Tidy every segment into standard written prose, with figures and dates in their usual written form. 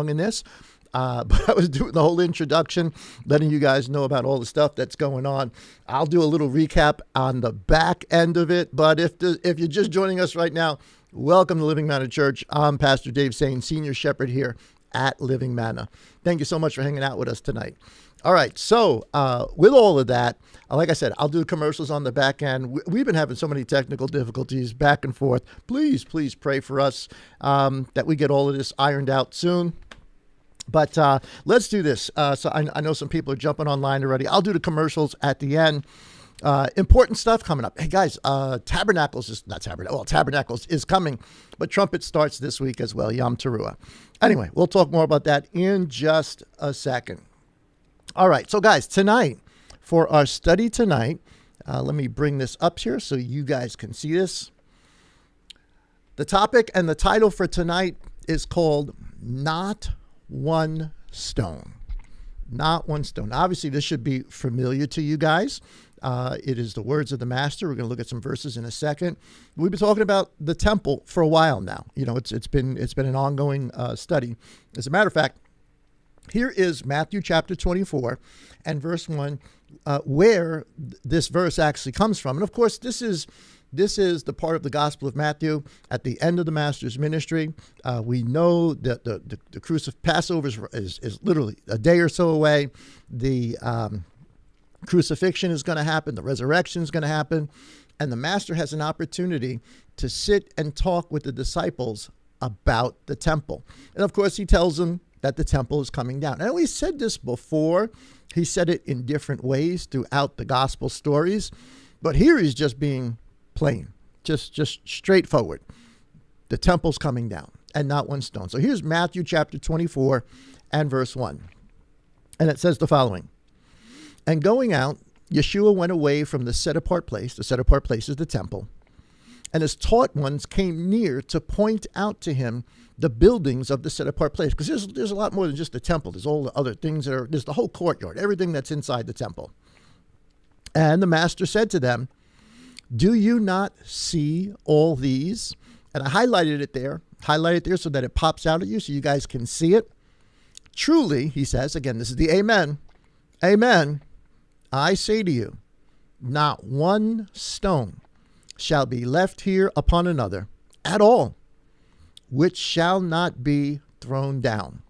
in this. But I was doing the whole introduction, letting you guys know about all the stuff that's going on. I'll do a little recap on the back end of it. But if you're just joining us right now, welcome to Living Manna Church. I'm Pastor Dave Sain, Senior Shepherd here at Living Manna. Thank you so much for hanging out with us tonight. All right, so with all of that, like I said, I'll do commercials on the back end. We've been having so many technical difficulties back and forth. Please pray for us that we get all of this ironed out soon. But let's do this. So I know some people are jumping online already. I'll do the commercials at the end. Important stuff coming up. Hey guys, Tabernacles is coming, but Trumpet starts this week as well. Yom Teruah. Anyway, we'll talk more about that in just a second. All right, so guys, tonight, for our study tonight, let me bring this up here so you guys can see this. The topic and the title for tonight is called Not One Stone. Not one stone. Obviously, this should be familiar to you guys. It is the words of the Master. We're going to look at some verses in a second. We've been talking about the temple for a while now. You know, it's been an ongoing study. As a matter of fact, here is Matthew chapter 24 and verse 1, where this verse actually comes from. And of course, this is the part of the Gospel of Matthew at the end of the Master's ministry. We know that the Passover is literally a day or so away. The crucifixion is going to happen. The resurrection is going to happen. And the Master has an opportunity to sit and talk with the disciples about the temple. And of course, he tells them that the temple is coming down. And we said this before. He said it in different ways throughout the gospel stories. But here he's just being plain, just straightforward. The temple's coming down and not one stone. So here's Matthew chapter 24 and verse 1. And it says the following. And going out, Yeshua went away from the set apart place. The set apart place is the temple. And his taught ones came near to point out to him the buildings of the set apart place. Because there's a lot more than just the temple. There's all the other things there's the whole courtyard, everything that's inside the temple. And the Master said to them, do you not see all these? And I highlighted it there so that it pops out at you so you guys can see it. Truly, he says, again, this is the amen. Amen. I say to you, not one stone shall be left here upon another at all, which shall not be thrown down.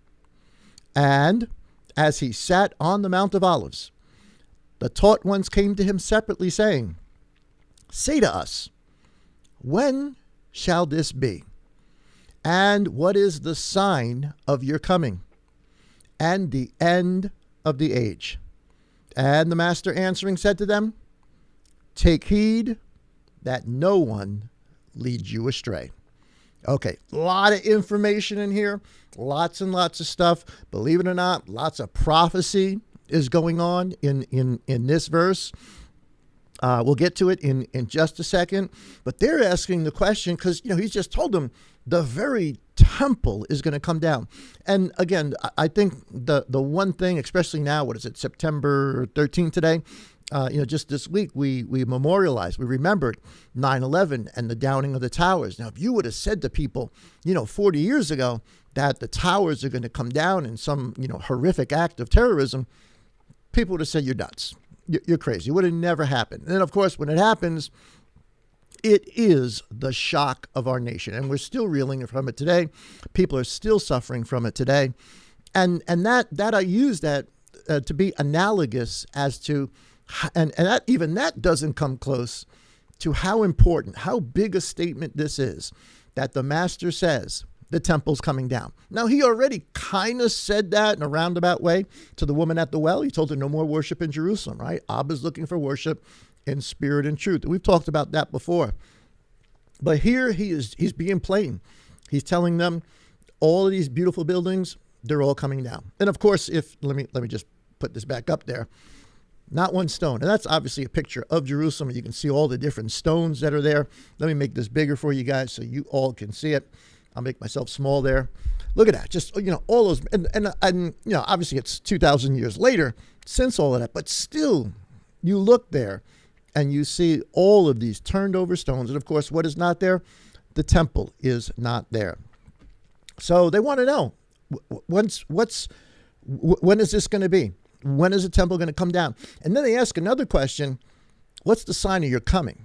And as he sat on the Mount of Olives, the taught ones came to him separately, saying, say to us, when shall this be? And what is the sign of your coming and the end of the age? And the Master answering said to them, take heed that no one leads you astray. Okay, a lot of information in here, lots and lots of stuff. Believe it or not, lots of prophecy is going on in this verse. We'll get to it in just a second. But they're asking the question because, he's just told them the very temple is going to come down. And again, I think the one thing, especially now, what is it, September 13th today? Just this week, we memorialized, we remembered 9/11 and the downing of the towers. Now, if you would have said to people, 40 years ago that the towers are going to come down in some, horrific act of terrorism, people would have said, you're nuts. You're crazy. It would have never happened. And then, of course, when it happens, it is the shock of our nation. And we're still reeling from it today. People are still suffering from it today. And that I use that to be analogous as to, and that even that doesn't come close to how important, how big a statement this is, that the Master says the temple's coming down. Now, he already kind of said that in a roundabout way to the woman at the well. He told her no more worship in Jerusalem, right? Abba's looking for worship in spirit and truth. We've talked about that before. But here he's being plain. He's telling them all of these beautiful buildings, they're all coming down. And of course, let me just put this back up there. Not one stone. And that's obviously a picture of Jerusalem. You can see all the different stones that are there. Let me make this bigger for you guys so you all can see it. I'll make myself small there. Look at that. Just, all those, and obviously it's 2,000 years later since all of that, but still you look there and you see all of these turned over stones. And of course, what is not there? The temple is not there. So they want to know, When is this going to be? When is the temple going to come down? And then they ask another question: what's the sign of your coming?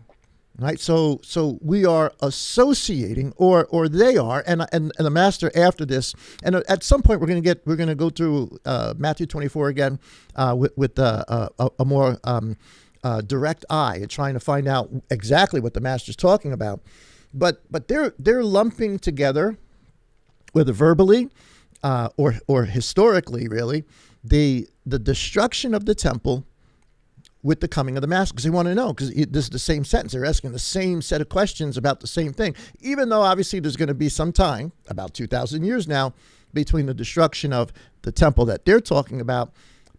Right. So we are associating, or they are, and the master after this, and at some point we're going to go through Matthew 24 again with a more direct eye at trying to find out exactly what the master's talking about. But they're lumping together, whether verbally or historically, really, the destruction of the temple with the coming of the master, because they want to know, because this is the same sentence. They're asking the same set of questions about the same thing, even though obviously there's going to be some time, about 2,000 years now, between the destruction of the temple that they're talking about.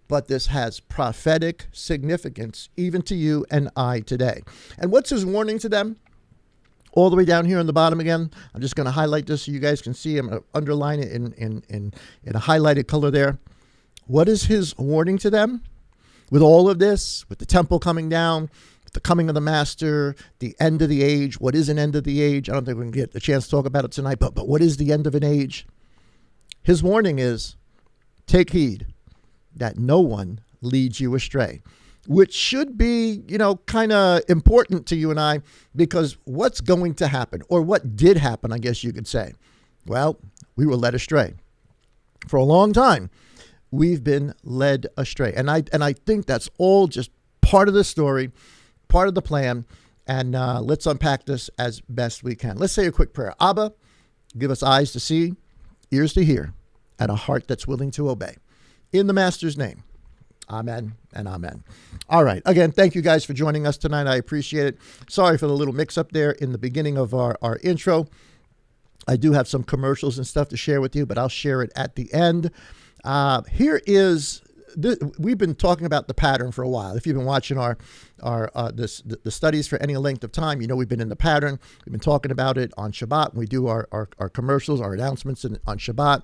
But this has prophetic significance even to you and I today. And what's his warning to them? All the way down here on the bottom again. I'm just going to highlight this so you guys can see. I'm going to underline it in a highlighted color there. What is his warning to them? With all of this, with the temple coming down, with the coming of the master, the end of the age. What is an end of the age? I don't think we can get a chance to talk about it tonight, but what is the end of an age? His warning is, take heed that no one leads you astray, which should be, kind of important to you and I, because what's going to happen, or what did happen, I guess you could say? Well, we were led astray. For a long time, we've been led astray. And I think that's all just part of the story, part of the plan. And let's unpack this as best we can. Let's say a quick prayer. Abba, give us eyes to see, ears to hear, and a heart that's willing to obey. In the Master's name, amen and amen. All right. Again, thank you guys for joining us tonight. I appreciate it. Sorry for the little mix-up there in the beginning of our intro. I do have some commercials and stuff to share with you, but I'll share it at the end. We've been talking about the pattern for a while. If you've been watching the studies for any length of time, we've been in the pattern. We've been talking about it on Shabbat. We do our commercials, our announcements on Shabbat.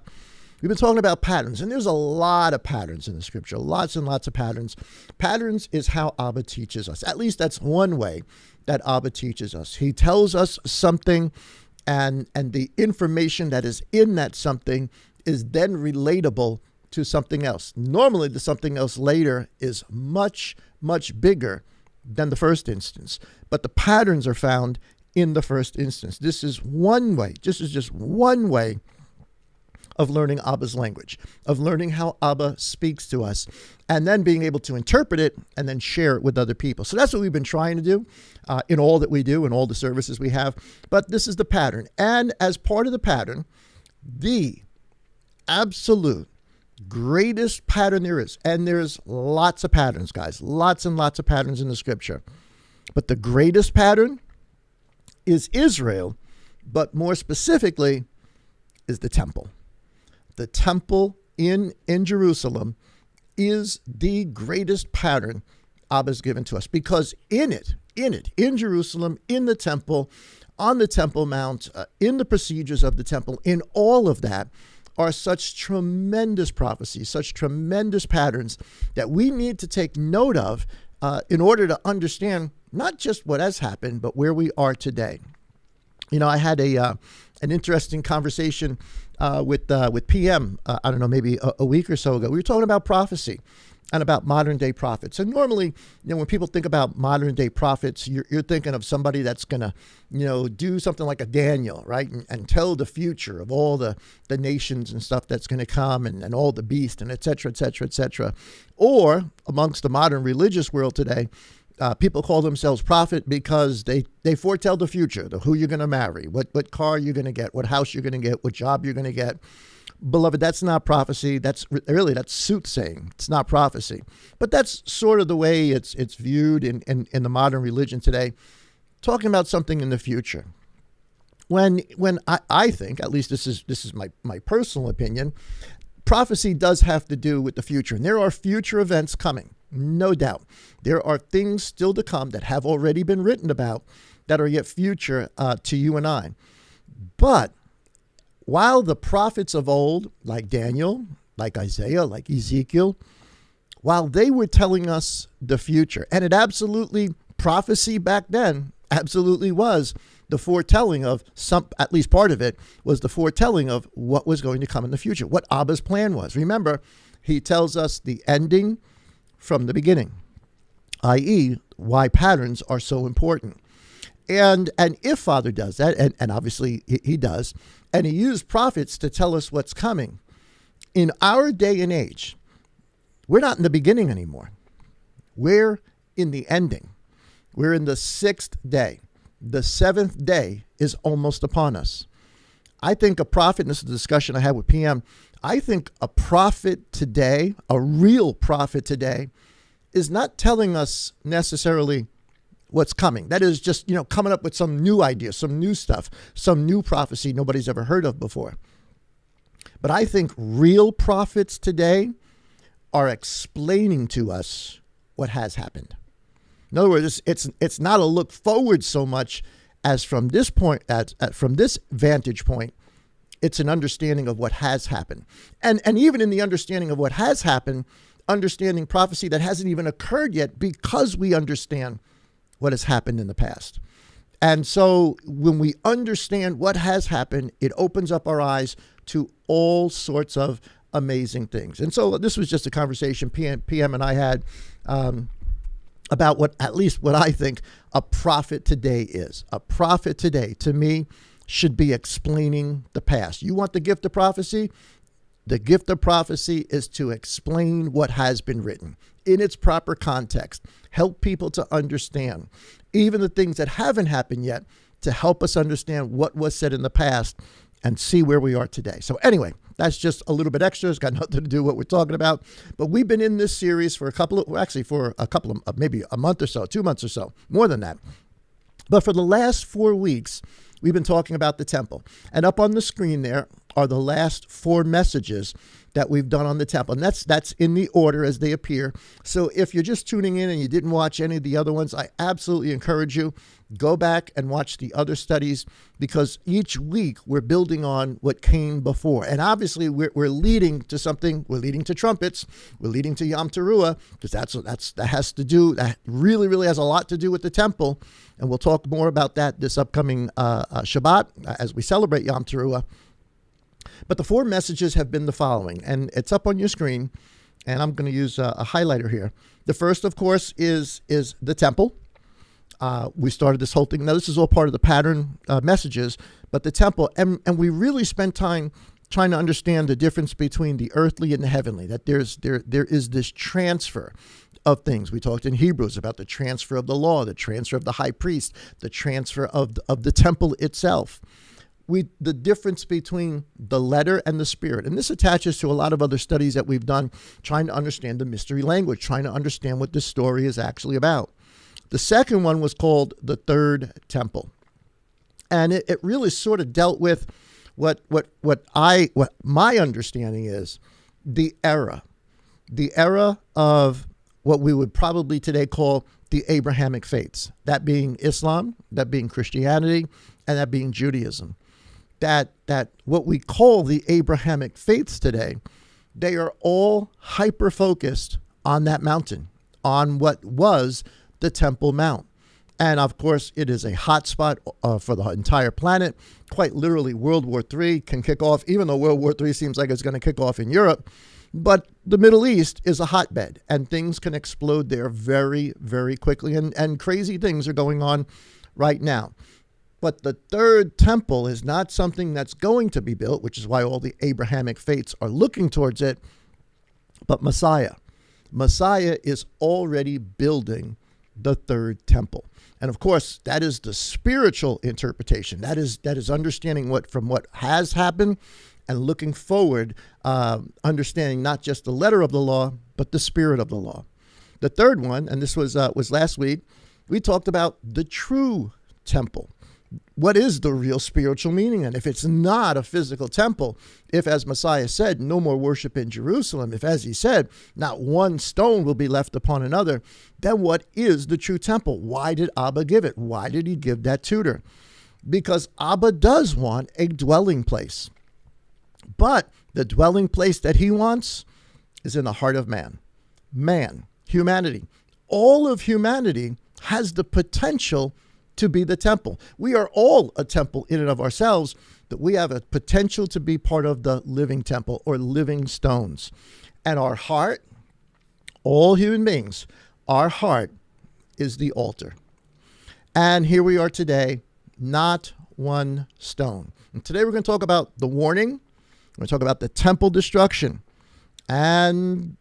We've been talking about patterns, and there's a lot of patterns in the scripture, lots and lots of patterns. Patterns is how Abba teaches us. At least that's one way that Abba teaches us. He tells us something, and the information that is in that something is then relatable to something else. Normally, the something else later is much, much bigger than the first instance. But the patterns are found in the first instance. This is one way. This is just one way of learning Abba's language, of learning how Abba speaks to us, and then being able to interpret it and then share it with other people. So that's what we've been trying to do in all that we do, in all the services we have. But this is the pattern. And as part of the pattern, the absolute greatest pattern there is, and there's lots of patterns, guys, lots and lots of patterns in the scripture. But the greatest pattern is Israel, but more specifically is the temple. The temple in Jerusalem is the greatest pattern Abba's given to us, because in Jerusalem, in the temple, on the Temple Mount, in the procedures of the temple, in all of that are such tremendous prophecies, such tremendous patterns that we need to take note of in order to understand not just what has happened, but where we are today. I had an interesting conversation with PM, I don't know, maybe a week or so ago. We were talking about prophecy and about modern day prophets. And normally, when people think about modern day prophets, you're thinking of somebody that's going to, do something like a Daniel, right? And tell the future of all the nations and stuff that's going to come, and all the beast, and et cetera, et cetera, et cetera. Or amongst the modern religious world today, people call themselves prophet because they foretell the future, who you're going to marry, what car you're going to get, what house you're going to get, what job you're going to get. Beloved, that's not prophecy. That's soothsaying. It's not prophecy. But that's sort of the way it's viewed in the modern religion today, talking about something in the future. When I think, at least this is my personal opinion, prophecy does have to do with the future. And there are future events coming, no doubt. There are things still to come that have already been written about that are yet future to you and I. But while the prophets of old, like Daniel, like Isaiah, like Ezekiel, while they were telling us the future, and it absolutely, prophecy back then absolutely was the foretelling of at least part of it was the foretelling of what was going to come in the future, what Abba's plan was. Remember, he tells us the ending from the beginning, i.e., why patterns are so important. And if Father does that, and obviously he does, and he used prophets to tell us what's coming, in our day and age, we're not in the beginning anymore. We're in the ending. We're in the 6th day. The 7th day is almost upon us. I think a prophet, and this is a discussion I had with PM, I think a prophet today, a real prophet today, is not telling us necessarily what's coming. That is just, coming up with some new idea, some new stuff, some new prophecy nobody's ever heard of before. But I think real prophets today are explaining to us what has happened. In other words, it's not a look forward so much as from this point, from this vantage point, it's an understanding of what has happened. And even in the understanding of what has happened, understanding prophecy that hasn't even occurred yet because we understand what has happened in the past. And so when we understand what has happened, it opens up our eyes to all sorts of amazing things. And so this was just a conversation PM and I had about at least what I think a prophet today is. A prophet today, to me, should be explaining the past. You want the gift of prophecy? The gift of prophecy is to explain what has been written in its proper context, help people to understand, even the things that haven't happened yet, to help us understand what was said in the past and see where we are today. So anyway, that's just a little bit extra. It's got nothing to do with what we're talking about. But we've been in this series for maybe a month or so, 2 months or so, more than that. But for the last 4 weeks, we've been talking about the temple. And up on the screen there are the last 4 messages that we've done on the temple. And that's in the order as they appear. So if you're just tuning in and you didn't watch any of the other ones, I absolutely encourage you, go back and watch the other studies, because each week we're building on what came before. And obviously we're leading to something. We're leading to trumpets. We're leading to Yom Teruah, because that really, really has a lot to do with the temple. And we'll talk more about that this upcoming Shabbat as we celebrate Yom Teruah. But the 4 messages have been the following, and it's up on your screen, and I'm going to use a highlighter here. The first, of course, is the temple. We started this whole thing. Now, this is all part of the pattern messages, but the temple, and we really spent time trying to understand the difference between the earthly and the heavenly, that there is this transfer of things. We talked in Hebrews about the transfer of the law, the transfer of the high priest, the transfer of the temple itself. The difference between the letter and the spirit. And this attaches to a lot of other studies that we've done, trying to understand the mystery language, trying to understand what this story is actually about. The second one was called the third temple. And it really sort of dealt with what my understanding is, the era of what we would probably today call the Abrahamic faiths, that being Islam, that being Christianity, and that being Judaism. That what we call the Abrahamic faiths today, they are all hyper-focused on that mountain, on what was the Temple Mount. And of course, it is a hotspot for the entire planet. Quite literally, World War III can kick off, even though World War III seems like it's going to kick off in Europe. But the Middle East is a hotbed, and things can explode there very, very quickly. And crazy things are going on right now. But the third temple is not something that's going to be built, which is why all the Abrahamic faiths are looking towards it, but Messiah. Messiah is already building the third temple. And of course, that is the spiritual interpretation. That is understanding what has happened and looking forward, understanding not just the letter of the law, but the spirit of the law. The third one, and this was last week, we talked about the true temple. What is the real spiritual meaning? And if it's not a physical temple, if, as Messiah said, no more worship in Jerusalem, if, as he said, not one stone will be left upon another, then what is the true temple? Why did Abba give it? Why did he give that tutor? Because Abba does want a dwelling place. But the dwelling place that he wants is in the heart of man. Man, humanity. All of humanity has the potential to be the temple. We are all a temple in and of ourselves, but we have a potential to be part of the living temple or living stones. And our heart, all human beings, our heart is the altar. And here we are today, not one stone. And today we're going to talk about the warning. We're going to talk about the temple destruction and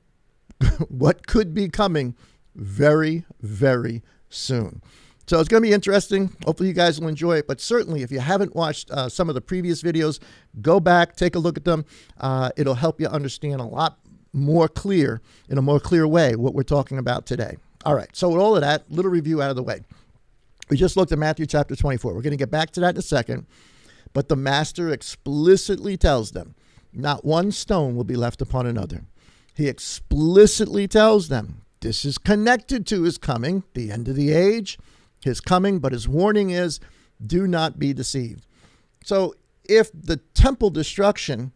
what could be coming very, very soon. So it's going to be interesting. Hopefully you guys will enjoy it. But certainly if you haven't watched some of the previous videos, go back, take a look at them. It'll help you understand a lot more clear, in a more clear way, what we're talking about today. All right. So with all of that, little review out of the way. We just looked at Matthew chapter 24. We're going to get back to that in a second. But the master explicitly tells them, not one stone will be left upon another. He explicitly tells them, this is connected to his coming, the end of the age, his coming, but his warning is, do not be deceived. So if the temple destruction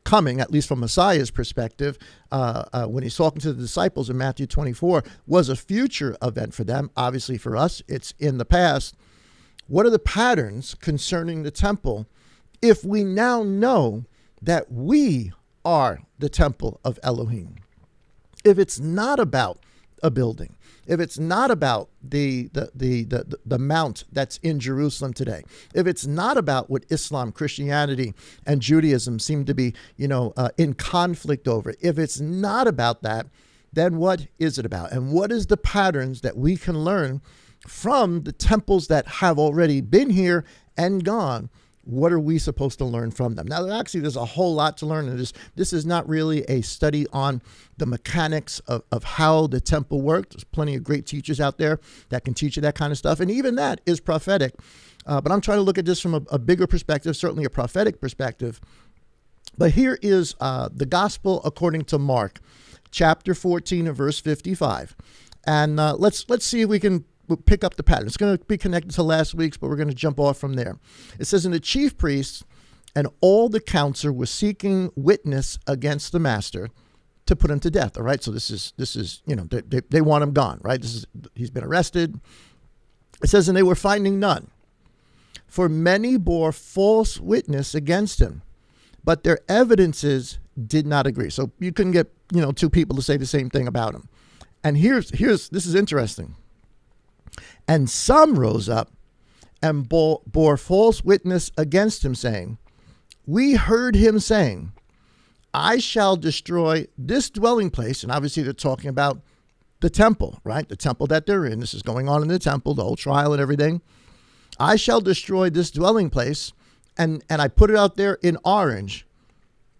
coming, at least from Messiah's perspective, when he's talking to the disciples in Matthew 24, was a future event for them. Obviously for us, it's in the past. What are the patterns concerning the temple if we now know that we are the temple of Elohim? If it's not about a building, if it's not about the mount that's in Jerusalem today, if it's not about what Islam, Christianity, and Judaism seem to be, in conflict over, if it's not about that, then what is it about? And what is the patterns that we can learn from the temples that have already been here and gone? What are we supposed to learn from them? Now, actually, there's a whole lot to learn. And this is not really a study on the mechanics of how the temple worked. There's plenty of great teachers out there that can teach you that kind of stuff. And even that is prophetic. But I'm trying to look at this from a bigger perspective, certainly a prophetic perspective. But here is the gospel according to Mark, chapter 14 and verse 55. And let's see if we can pick up the pattern. It's going to be connected to last week's, but we're going to jump off from there. It says, and the chief priests and all the council were seeking witness against the master to put him to death. All right. So this is, they want him gone, right? He's been arrested. It says, and they were finding none, for many bore false witness against him, but their evidences did not agree. So you couldn't get, two people to say the same thing about him. And this is interesting. And some rose up and bore false witness against him, saying, we heard him saying, I shall destroy this dwelling place. And obviously they're talking about the temple, right? The temple that they're in. This is going on in the temple, the whole trial and everything. I shall destroy this dwelling place. And I put it out there in orange,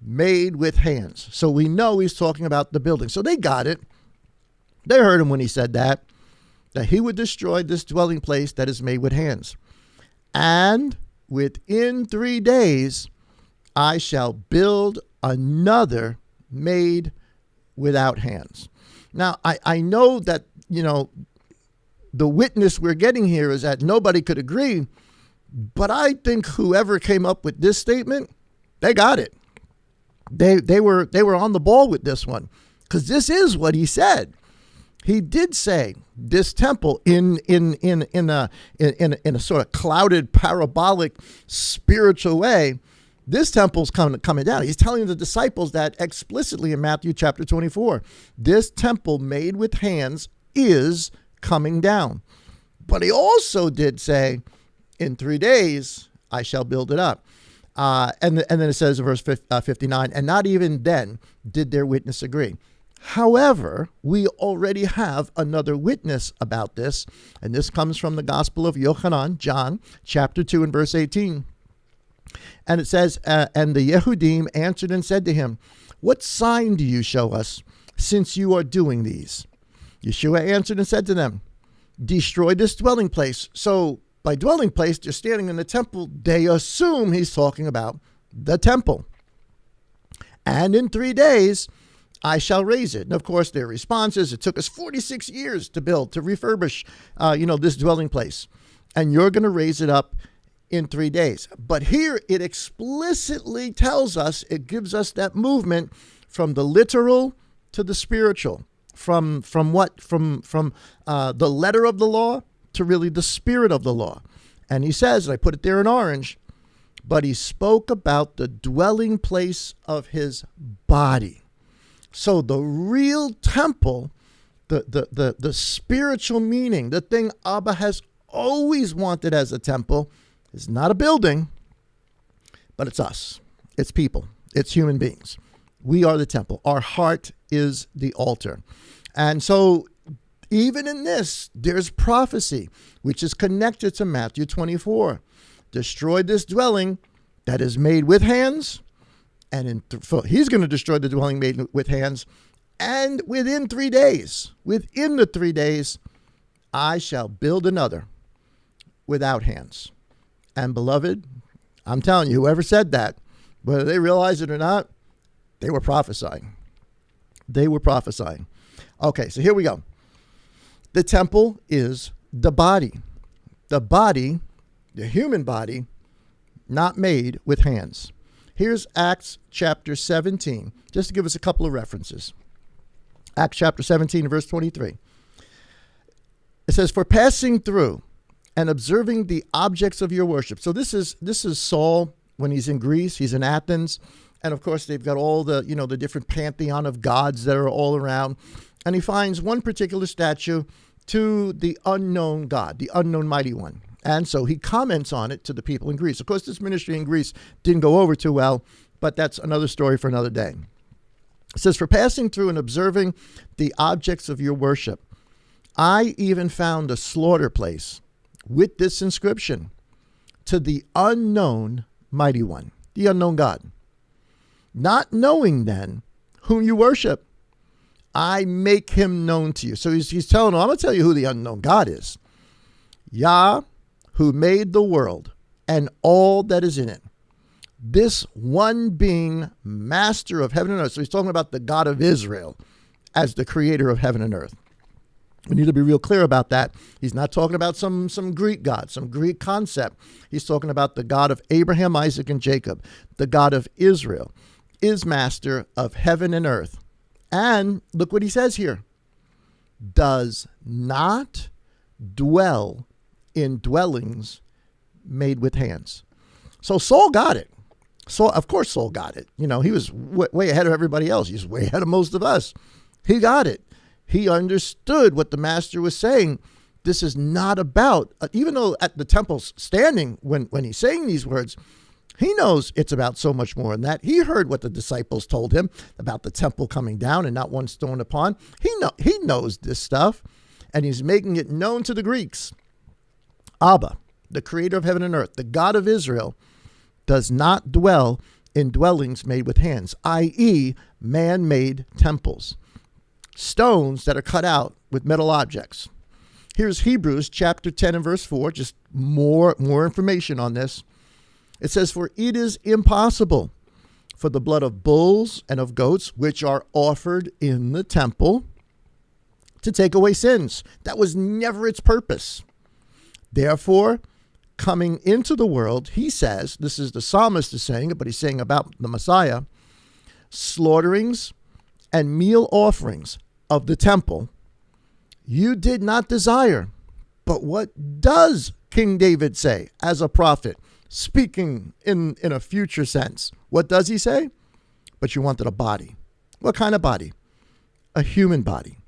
made with hands. So we know he's talking about the building. So they got it. They heard him when he said that he would destroy this dwelling place that is made with hands. And within 3 days, I shall build another made without hands. Now, I know that, the witness we're getting here is that nobody could agree, but I think whoever came up with this statement, they got it. They were on the ball with this one, because this is what he said. He did say this temple in a sort of clouded, parabolic, spiritual way. This temple's coming down. He's telling the disciples that explicitly in Matthew chapter 24. This temple made with hands is coming down. But he also did say, in 3 days I shall build it up. And then it says in verse 59, and not even then did their witness agree. However, we already have another witness about this, and this comes from the Gospel of Yochanan, John, chapter 2 and verse 18. And it says, and the Yehudim answered and said to him, what sign do you show us, since you are doing these? Yeshua answered and said to them, destroy this dwelling place. So by dwelling place, they're standing in the temple. They assume he's talking about the temple. And in 3 days, I shall raise it. And of course, their response is, it took us 46 years to build, to refurbish, this dwelling place. And you're going to raise it up in 3 days. But here it explicitly tells us, it gives us that movement from the literal to the spiritual, from the letter of the law to really the spirit of the law. And he says, and I put it there in orange, but he spoke about the dwelling place of his body. So the real temple, the spiritual meaning, the thing Abba has always wanted as a temple, is not a building, but it's us. It's people. It's human beings. We are the temple. Our heart is the altar. And so even in this, there's prophecy, which is connected to Matthew 24. Destroy this dwelling that is made with hands. And he's going to destroy the dwelling made with hands. And within the 3 days, I shall build another without hands. And beloved, I'm telling you, whoever said that, whether they realize it or not, they were prophesying. They were prophesying. Okay, so here we go. The temple is the body. The body, the human body, not made with hands. Here's Acts chapter 17, just to give us a couple of references. Acts chapter 17, verse 23. It says, for passing through and observing the objects of your worship. So this is Saul when he's in Greece, he's in Athens. And of course, they've got all the, the different pantheon of gods that are all around. And he finds one particular statue to the unknown God, the unknown mighty one. And so he comments on it to the people in Greece. Of course, this ministry in Greece didn't go over too well, but that's another story for another day. It says, for passing through and observing the objects of your worship, I even found a slaughter place with this inscription, to the unknown mighty one, the unknown God. Not knowing then whom you worship, I make him known to you. So he's telling them, I'm going to tell you who the unknown God is. Yah, who made the world and all that is in it. This one being master of heaven and earth. So he's talking about the God of Israel as the creator of heaven and earth. We need to be real clear about that. He's not talking about some Greek God, some Greek concept. He's talking about the God of Abraham, Isaac, and Jacob. The God of Israel is master of heaven and earth. And look what he says here. Does not dwell in dwellings made with hands. So Saul got it. So of course Saul got it. He was way ahead of everybody else. He's way ahead of most of us. He got it. He understood what the master was saying. This is not about, even though at the temple's standing when he's saying these words, he knows it's about so much more than that. He heard what the disciples told him about the temple coming down and not one stone upon. He knows this stuff, and he's making it known to the Greeks. Abba, the creator of heaven and earth, the God of Israel, does not dwell in dwellings made with hands, i.e., man-made temples. Stones that are cut out with metal objects. Here's Hebrews chapter 10 and verse 4, just more information on this. It says, for it is impossible for the blood of bulls and of goats, which are offered in the temple, to take away sins. That was never its purpose. Therefore, coming into the world, he says, this is the psalmist is saying it, but he's saying about the Messiah, slaughterings and meal offerings of the temple, you did not desire. But what does King David say as a prophet, speaking in a future sense? What does he say? But you wanted a body. What kind of body? A human body.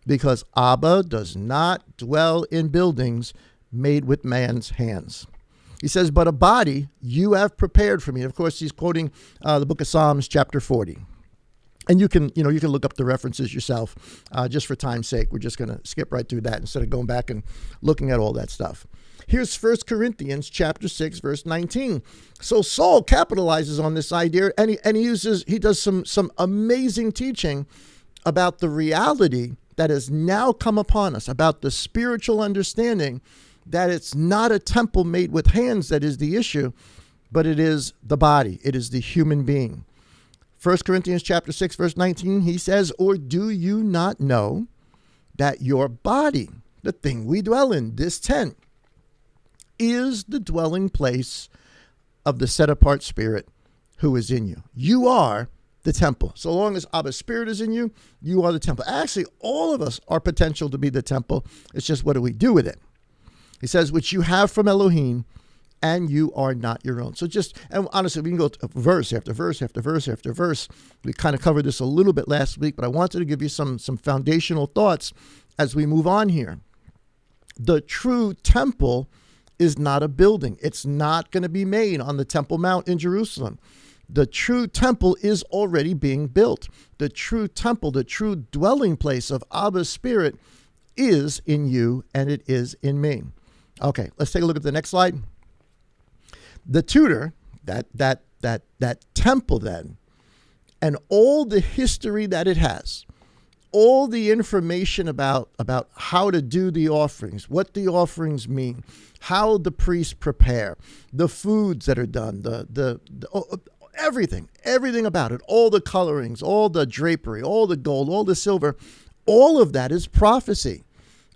Because Abba does not dwell in buildings made with man's hands. He says, but a body you have prepared for me. Of course, he's quoting the book of Psalms, chapter 40. And you can look up the references yourself. Just for time's sake, we're just going to skip right through that instead of going back and looking at all that stuff. Here's 1 Corinthians chapter 6, verse 19. So Saul capitalizes on this idea, and he does some amazing teaching about the reality that has now come upon us, about the spiritual understanding that it's not a temple made with hands that is the issue, but it is the body. It is the human being. 1 Corinthians chapter 6, verse 19, he says, or do you not know that your body, the thing we dwell in, this tent, is the dwelling place of the set-apart spirit who is in you? You are the temple. So long as Abba's spirit is in you, you are the temple. Actually, all of us are potential to be the temple. It's just what do we do with it? He says, which you have from Elohim, and you are not your own. So and honestly, we can go to verse after verse after verse after verse. We kind of covered this a little bit last week, but I wanted to give you some foundational thoughts as we move on here. The true temple is not a building. It's not going to be made on the Temple Mount in Jerusalem. The true temple is already being built. The true temple, the true dwelling place of Abba's Spirit is in you, and it is in me. Okay, let's take a look at the next slide. The tutor, that temple then, and all the history that it has, all the information about how to do the offerings, what the offerings mean, how the priests prepare, the foods that are done, everything about it, all the colorings, all the drapery, all the gold, all the silver, all of that is prophecy.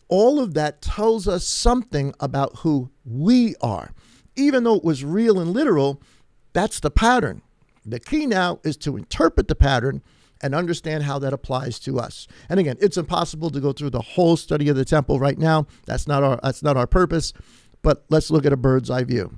All of that tells us something about who we are. Even though it was real and literal, that's the pattern. The key now is to interpret the pattern and understand how that applies to us. And again, it's impossible to go through the whole study of the temple right now. That's not our purpose, but let's look at a bird's eye view.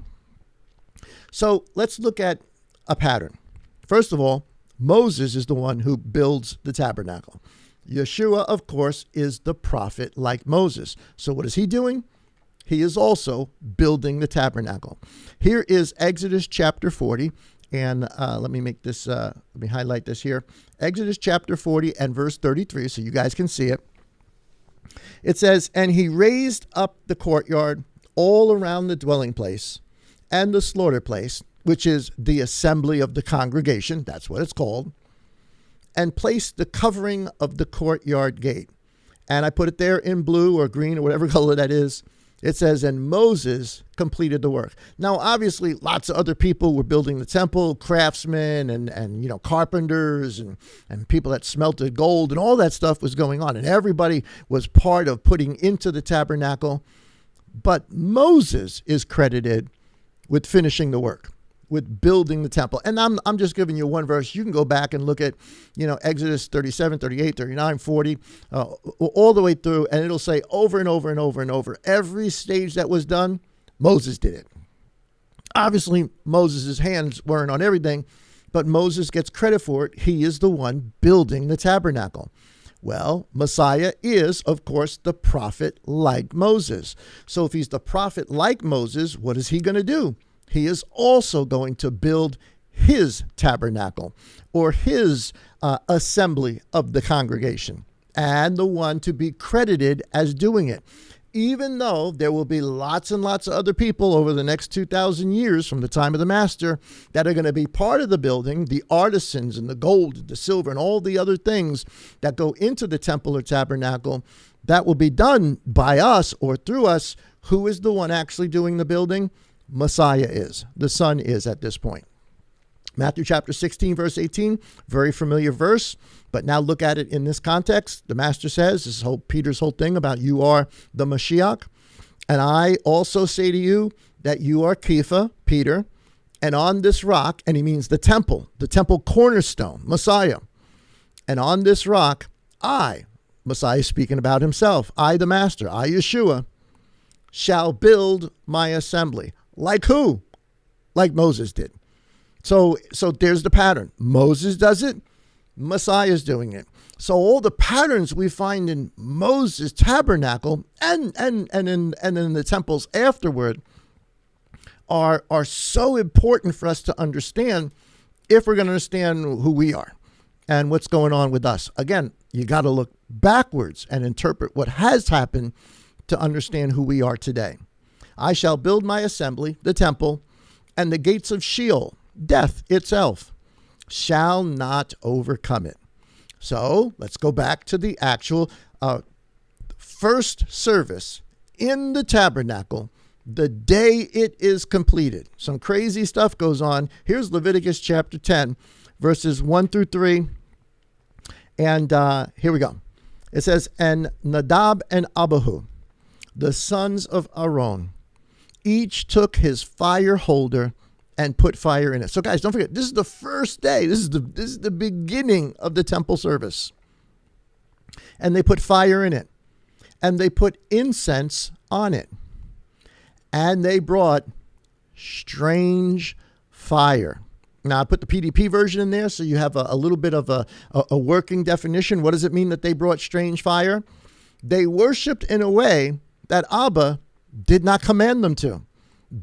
So let's look at a pattern. First of all, Moses is the one who builds the tabernacle. Yeshua, of course, is the prophet like Moses. So what is he doing? He is also building the tabernacle. Here is Exodus chapter 40. And let me highlight this here. Exodus chapter 40 and verse 33, so you guys can see it. It says, and he raised up the courtyard all around the dwelling place and the slaughter place, which is the assembly of the congregation. That's what it's called. And placed the covering of the courtyard gate. And I put it there in blue or green or whatever color that is. It says, and Moses completed the work. Now, obviously, lots of other people were building the temple, craftsmen and carpenters and people that smelted gold and all that stuff was going on. And everybody was part of putting into the tabernacle. But Moses is credited with finishing the work, with building the temple. And I'm just giving you one verse. You can go back and look at, Exodus 37, 38, 39, 40, all the way through, and it'll say over and over and over and over. Every stage that was done, Moses did it. Obviously, Moses' hands weren't on everything, but Moses gets credit for it. He is the one building the tabernacle. Well, Messiah is, of course, the prophet like Moses. So if he's the prophet like Moses, what is he going to do? He is also going to build his tabernacle or his assembly of the congregation, and the one to be credited as doing it. Even though there will be lots and lots of other people over the next 2,000 years from the time of the master that are going to be part of the building, the artisans and the gold, the silver, and all the other things that go into the temple or tabernacle, that will be done by us or through us. Who is the one actually doing the building? Messiah is. The Son is at this point. Matthew chapter 16, verse 18, very familiar verse, but now look at it in this context. The Master says, this is Peter's whole thing about you are the Mashiach. And I also say to you that you are Kepha, Peter, and on this rock, and he means the temple cornerstone, Messiah. And on this rock, I, Messiah speaking about himself, I the Master, I Yeshua, shall build my assembly. Like who? Like Moses did. So there's the pattern. Moses does it. Messiah is doing it. So all the patterns we find in Moses' tabernacle and in the temples afterward are so important for us to understand if we're going to understand who we are and what's going on with us. Again, you got to look backwards and interpret what has happened to understand who we are today. I shall build my assembly, the temple, and the gates of Sheol, death itself, shall not overcome it. So let's go back to the actual first service in the tabernacle, the day it is completed. Some crazy stuff goes on. Here's Leviticus chapter 10, verses 1 through 3. And here we go. It says, and Nadab and Abihu, the sons of Aaron, each took his fire holder and put fire in it. So guys, don't forget, this is the first day. This is the beginning of the temple service. And they put fire in it. And they put incense on it. and they brought strange fire. Now, I put the PDP version in there so you have a little bit of a working definition. What does it mean that they brought strange fire? They worshiped in a way that Abba did not command them to.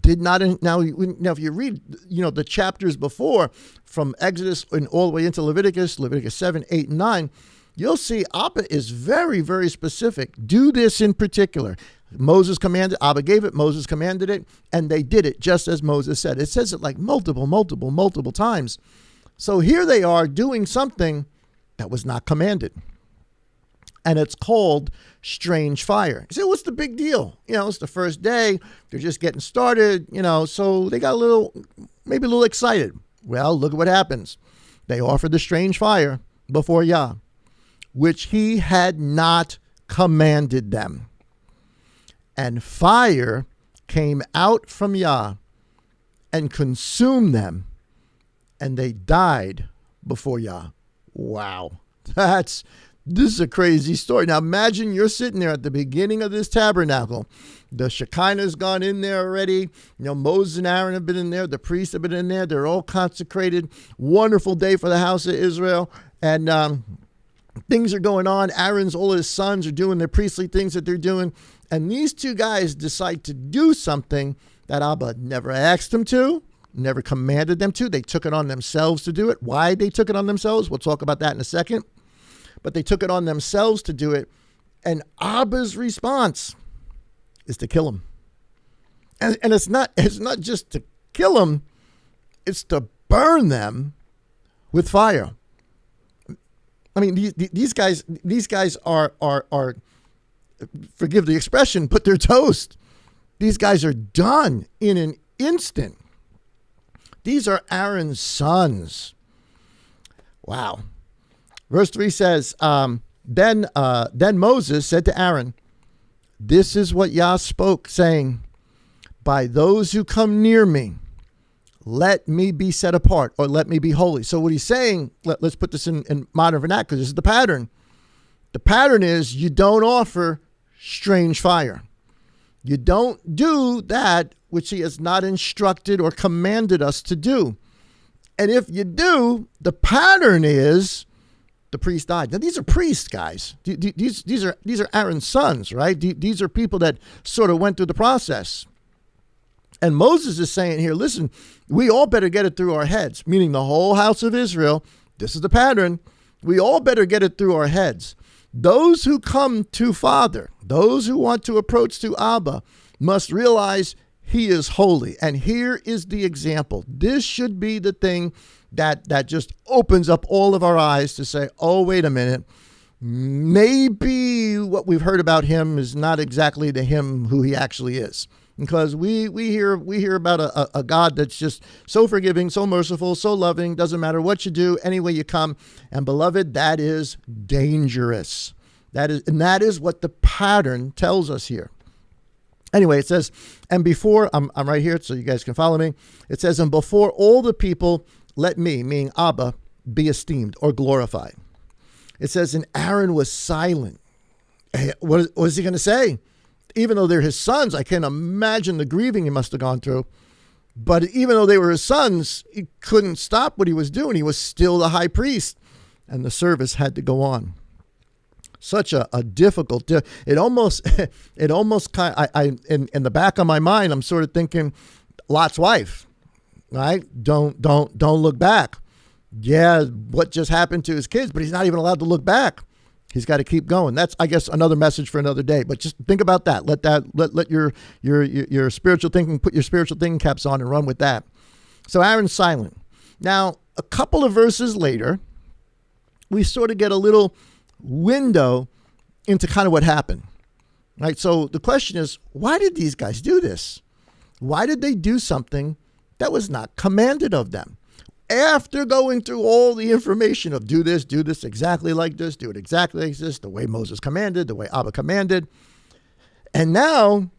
Did not. Now, if you read, the chapters before, from Exodus and all the way into Leviticus 7, 8, and 9, you'll see Abba is very, very specific. Do this in particular. Moses commanded, Abba gave it, Moses commanded it, and they did it just as Moses said. It says it like multiple times. So here they are doing something that was not commanded. And it's called strange fire. You say, what's the big deal? It's the first day. They're just getting started, so they got maybe a little excited. Well, look at what happens. They offered the strange fire before Yah, which he had not commanded them. And fire came out from Yah and consumed them, and they died before Yah. Wow. This is a crazy story. Now imagine you're sitting there at the beginning of this tabernacle. The Shekinah's gone in there already. Moses and Aaron have been in there. The priests have been in there. They're all consecrated. Wonderful day for the house of Israel. And things are going on. all of his sons are doing their priestly things that they're doing. And these two guys decide to do something that Abba never asked them to, never commanded them to. They took it on themselves to do it. Why they took it on themselves, we'll talk about that in a second. But they took it on themselves to do it. And Abba's response is to kill him. And it's not just to kill them, it's to burn them with fire. I mean, these guys are forgive the expression, but they're toast. These guys are done in an instant. These are Aaron's sons. Wow. Verse 3 says, Then Moses said to Aaron, "This is what Yah spoke, saying, by those who come near me, let me be set apart," or let me be holy. So what he's saying, let's put this in modern vernacular. This is the pattern. The pattern is you don't offer strange fire. You don't do that which he has not instructed or commanded us to do. And if you do, the pattern is the priest died. Now these are priests, guys. These are Aaron's sons, right? These are people that sort of went through the process. And Moses is saying here, listen, we all better get it through our heads, meaning the whole house of Israel. This is the pattern. We all better get it through our heads. Those who come to Father, those who want to approach to Abba, must realize he is holy. And here is the example. This should be the thing that just opens up all of our eyes to say, oh, wait a minute. Maybe what we've heard about him is not exactly the him who he actually is. Because we hear about a God that's just so forgiving, so merciful, so loving, doesn't matter what you do, any way you come. And beloved, that is dangerous. That is what the pattern tells us here. Anyway, it says, and before, I'm right here so you guys can follow me. It says, and before all the people, let me, meaning Abba, be esteemed or glorified. It says, and Aaron was silent. Hey, what was he going to say? Even though they're his sons, I can't imagine the grieving he must have gone through. But even though they were his sons, he couldn't stop what he was doing. He was still the high priest, and the service had to go on. Such a difficult. It almost kind of, in the back of my mind, I'm sort of thinking, Lot's wife, right? Don't look back. Yeah, what just happened to his kids? But he's not even allowed to look back. He's got to keep going. That's, I guess, another message for another day. But just think about that. Let your spiritual thinking, put your spiritual thinking caps on and run with that. So Aaron's silent. Now, a couple of verses later, we sort of get a little window into kind of what happened. Right? So the question is, why did these guys do this? Why did they do something that was not commanded of them? After going through all the information of do this exactly like this, do it exactly like this, the way Moses commanded, the way Abba commanded. And now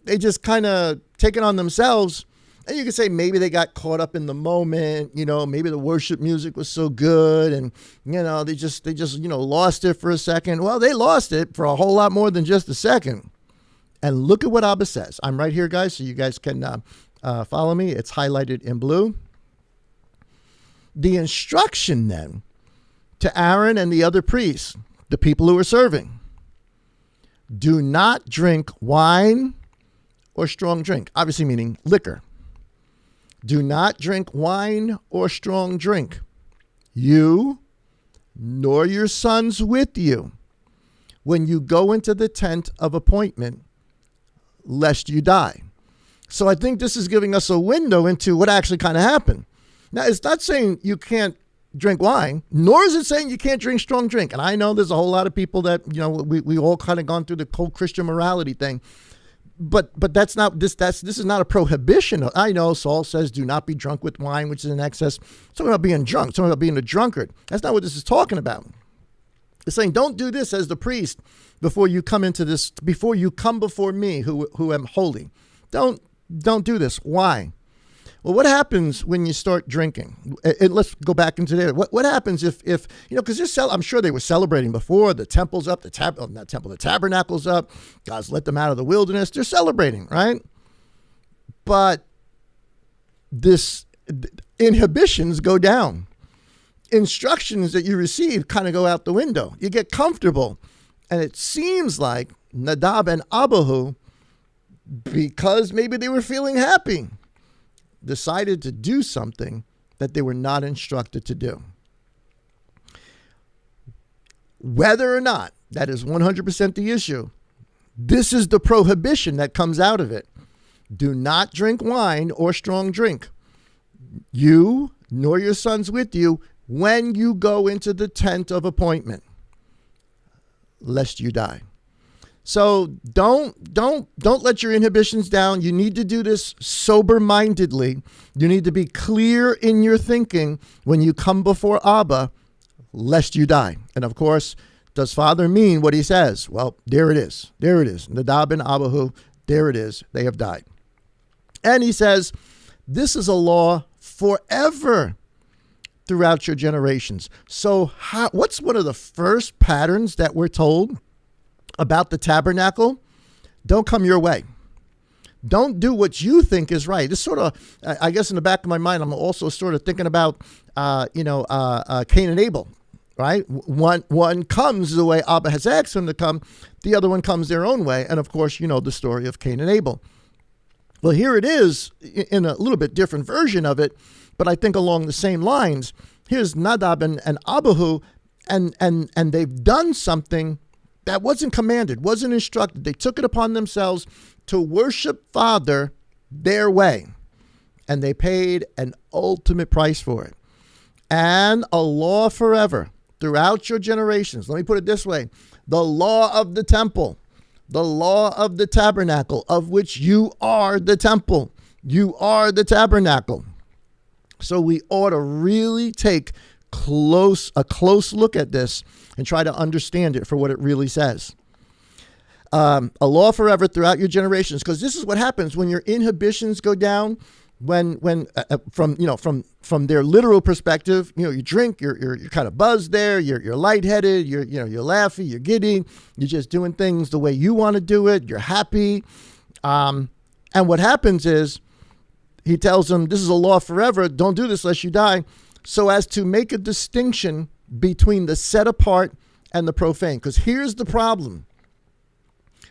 they just kind of take it on themselves. And you can say maybe they got caught up in the moment, maybe the worship music was so good and, they just lost it for a second. Well, they lost it for a whole lot more than just a second. And look at what Abba says. I'm right here, guys, so you guys can follow me. It's highlighted in blue. The instruction then to Aaron and the other priests, the people who are serving, do not drink wine or strong drink, obviously meaning liquor. Do not drink wine or strong drink, you nor your sons with you, when you go into the tent of appointment, lest you die. So I think this is giving us a window into what actually kind of happened. Now, it's not saying you can't drink wine, nor is it saying you can't drink strong drink. And I know there's a whole lot of people that, we all kind of gone through the whole Christian morality thing. But that's not this. This is not a prohibition. I know Saul says, "Do not be drunk with wine, which is in excess." It's talking about being drunk. It's talking about being a drunkard. That's not what this is talking about. It's saying, don't do this as the priest before you come into this. Before you come before me, who am holy, don't do this. Why? Well, what happens when you start drinking? And let's go back into there. What happens if because I'm sure they were celebrating before. The temple's up, the tabernacle's up. God's let them out of the wilderness. They're celebrating, right? But inhibitions go down. Instructions that you receive kind of go out the window. You get comfortable. And it seems like Nadab and Abihu, because maybe they were feeling happy, decided to do something that they were not instructed to do. Whether or not that is 100% the issue, this is the prohibition that comes out of it. Do not drink wine or strong drink, you nor your sons with you, when you go into the tent of appointment, lest you die. So don't let your inhibitions down. You need to do this sober-mindedly. You need to be clear in your thinking when you come before Abba, lest you die. And of course, does Father mean what he says? Well, there it is. There it is. Nadab and Abihu, there it is. They have died. And he says, this is a law forever throughout your generations. So what's one of the first patterns that we're told about the tabernacle? Don't come your way. Don't do what you think is right. This sort of, I guess in the back of my mind, I'm also sort of thinking about, Cain and Abel, right? One comes the way Abba has asked him to come. The other one comes their own way. And of course, you know the story of Cain and Abel. Well, here it is in a little bit different version of it, but I think along the same lines. Here's Nadab and Abihu, and they've done something that wasn't commanded, wasn't instructed. They took it upon themselves to worship Father their way, and they paid an ultimate price for it. And a law forever throughout your generations. Let me put it this way. The law of the temple, the law of the tabernacle, of which you are the temple. You are the tabernacle. So we ought to really take a close look at this and try to understand it for what it really says. A law forever throughout your generations, because this is what happens when your inhibitions go down. From their literal perspective, you drink, you're kind of buzzed there, you're lightheaded, you're laughy, you're giddy, you're just doing things the way you want to do it, you're happy. And what happens is he tells them, this is a law forever, don't do this lest you die, so as to make a distinction between the set apart and the profane. Because here's the problem.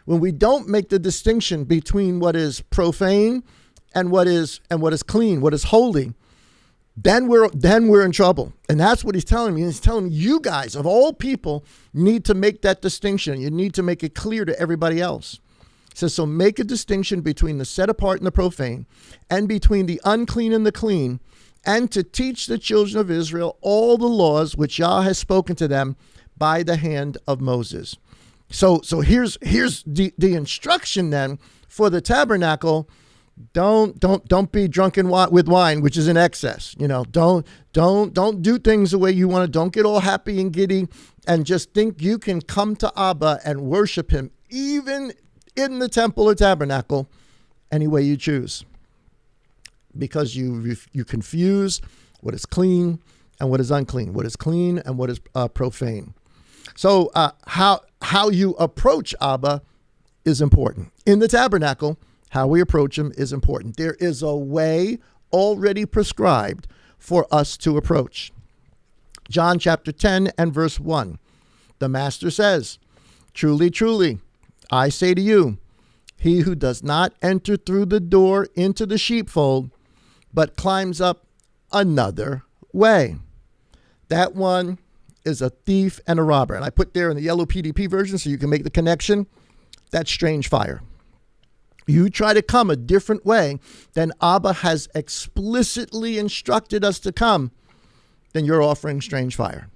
When we don't make the distinction between what is profane and what is clean, what is holy, then we're in trouble. And that's what he's telling me. He's telling me, you guys, of all people, need to make that distinction. You need to make it clear to everybody else. He says, so make a distinction between the set apart and the profane, and between the unclean and the clean, and to teach the children of Israel all the laws which Yah has spoken to them by the hand of Moses. So here's the instruction then for the tabernacle. Don't be drunken with wine, which is in excess. Don't do things the way you want to. Don't get all happy and giddy and just think you can come to Abba and worship him, even in the temple or tabernacle, any way you choose. Because you confuse what is clean and what is unclean, what is clean and what is profane. So how you approach Abba is important. In the tabernacle, how we approach him is important. There is a way already prescribed for us to approach. John chapter 10 and verse 1. The master says, "Truly, truly, I say to you, he who does not enter through the door into the sheepfold, but climbs up another way, that one is a thief and a robber." And I put there in the yellow PDP version so you can make the connection. That's strange fire. You try to come a different way than Abba has explicitly instructed us to come, then you're offering strange fire.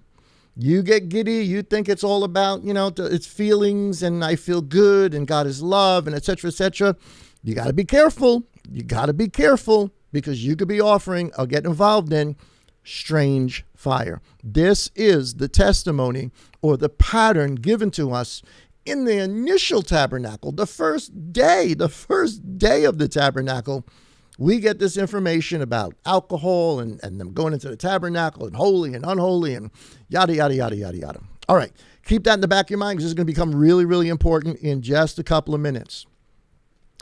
You get giddy, you think it's all about, it's feelings and I feel good and God is love and et cetera, et cetera. You got to be careful. You got to be careful because you could be offering or get involved in strange fire. This is the testimony or the pattern given to us in the initial tabernacle, the first day of the tabernacle. We get this information about alcohol and them going into the tabernacle and holy and unholy and yada, yada, yada, yada, yada. All right. Keep that in the back of your mind because this is going to become really, really important in just a couple of minutes.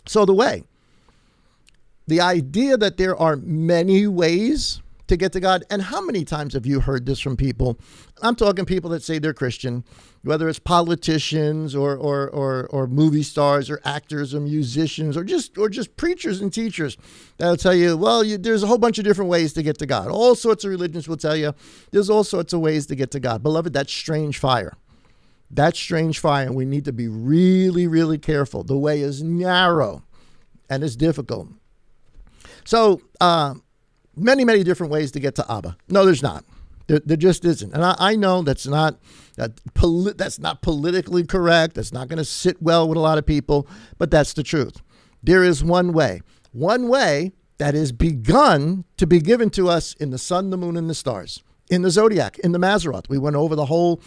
So the idea that there are many ways to get to God. And how many times have you heard this from people? I'm talking people that say they're Christian, whether it's politicians or movie stars or actors or musicians or just preachers and teachers that'll tell you, well, there's a whole bunch of different ways to get to God. All sorts of religions will tell you there's all sorts of ways to get to God. Beloved, that's strange fire. That's strange fire. And we need to be really, really careful. The way is narrow and it's difficult. So, many, many different ways to get to Abba. No, there's not. There just isn't. And I know that's not politically correct. That's not going to sit well with a lot of people, but that's the truth. There is one way that is begun to be given to us in the sun, the moon, and the stars, in the zodiac, in the Mazzaroth. We went over the whole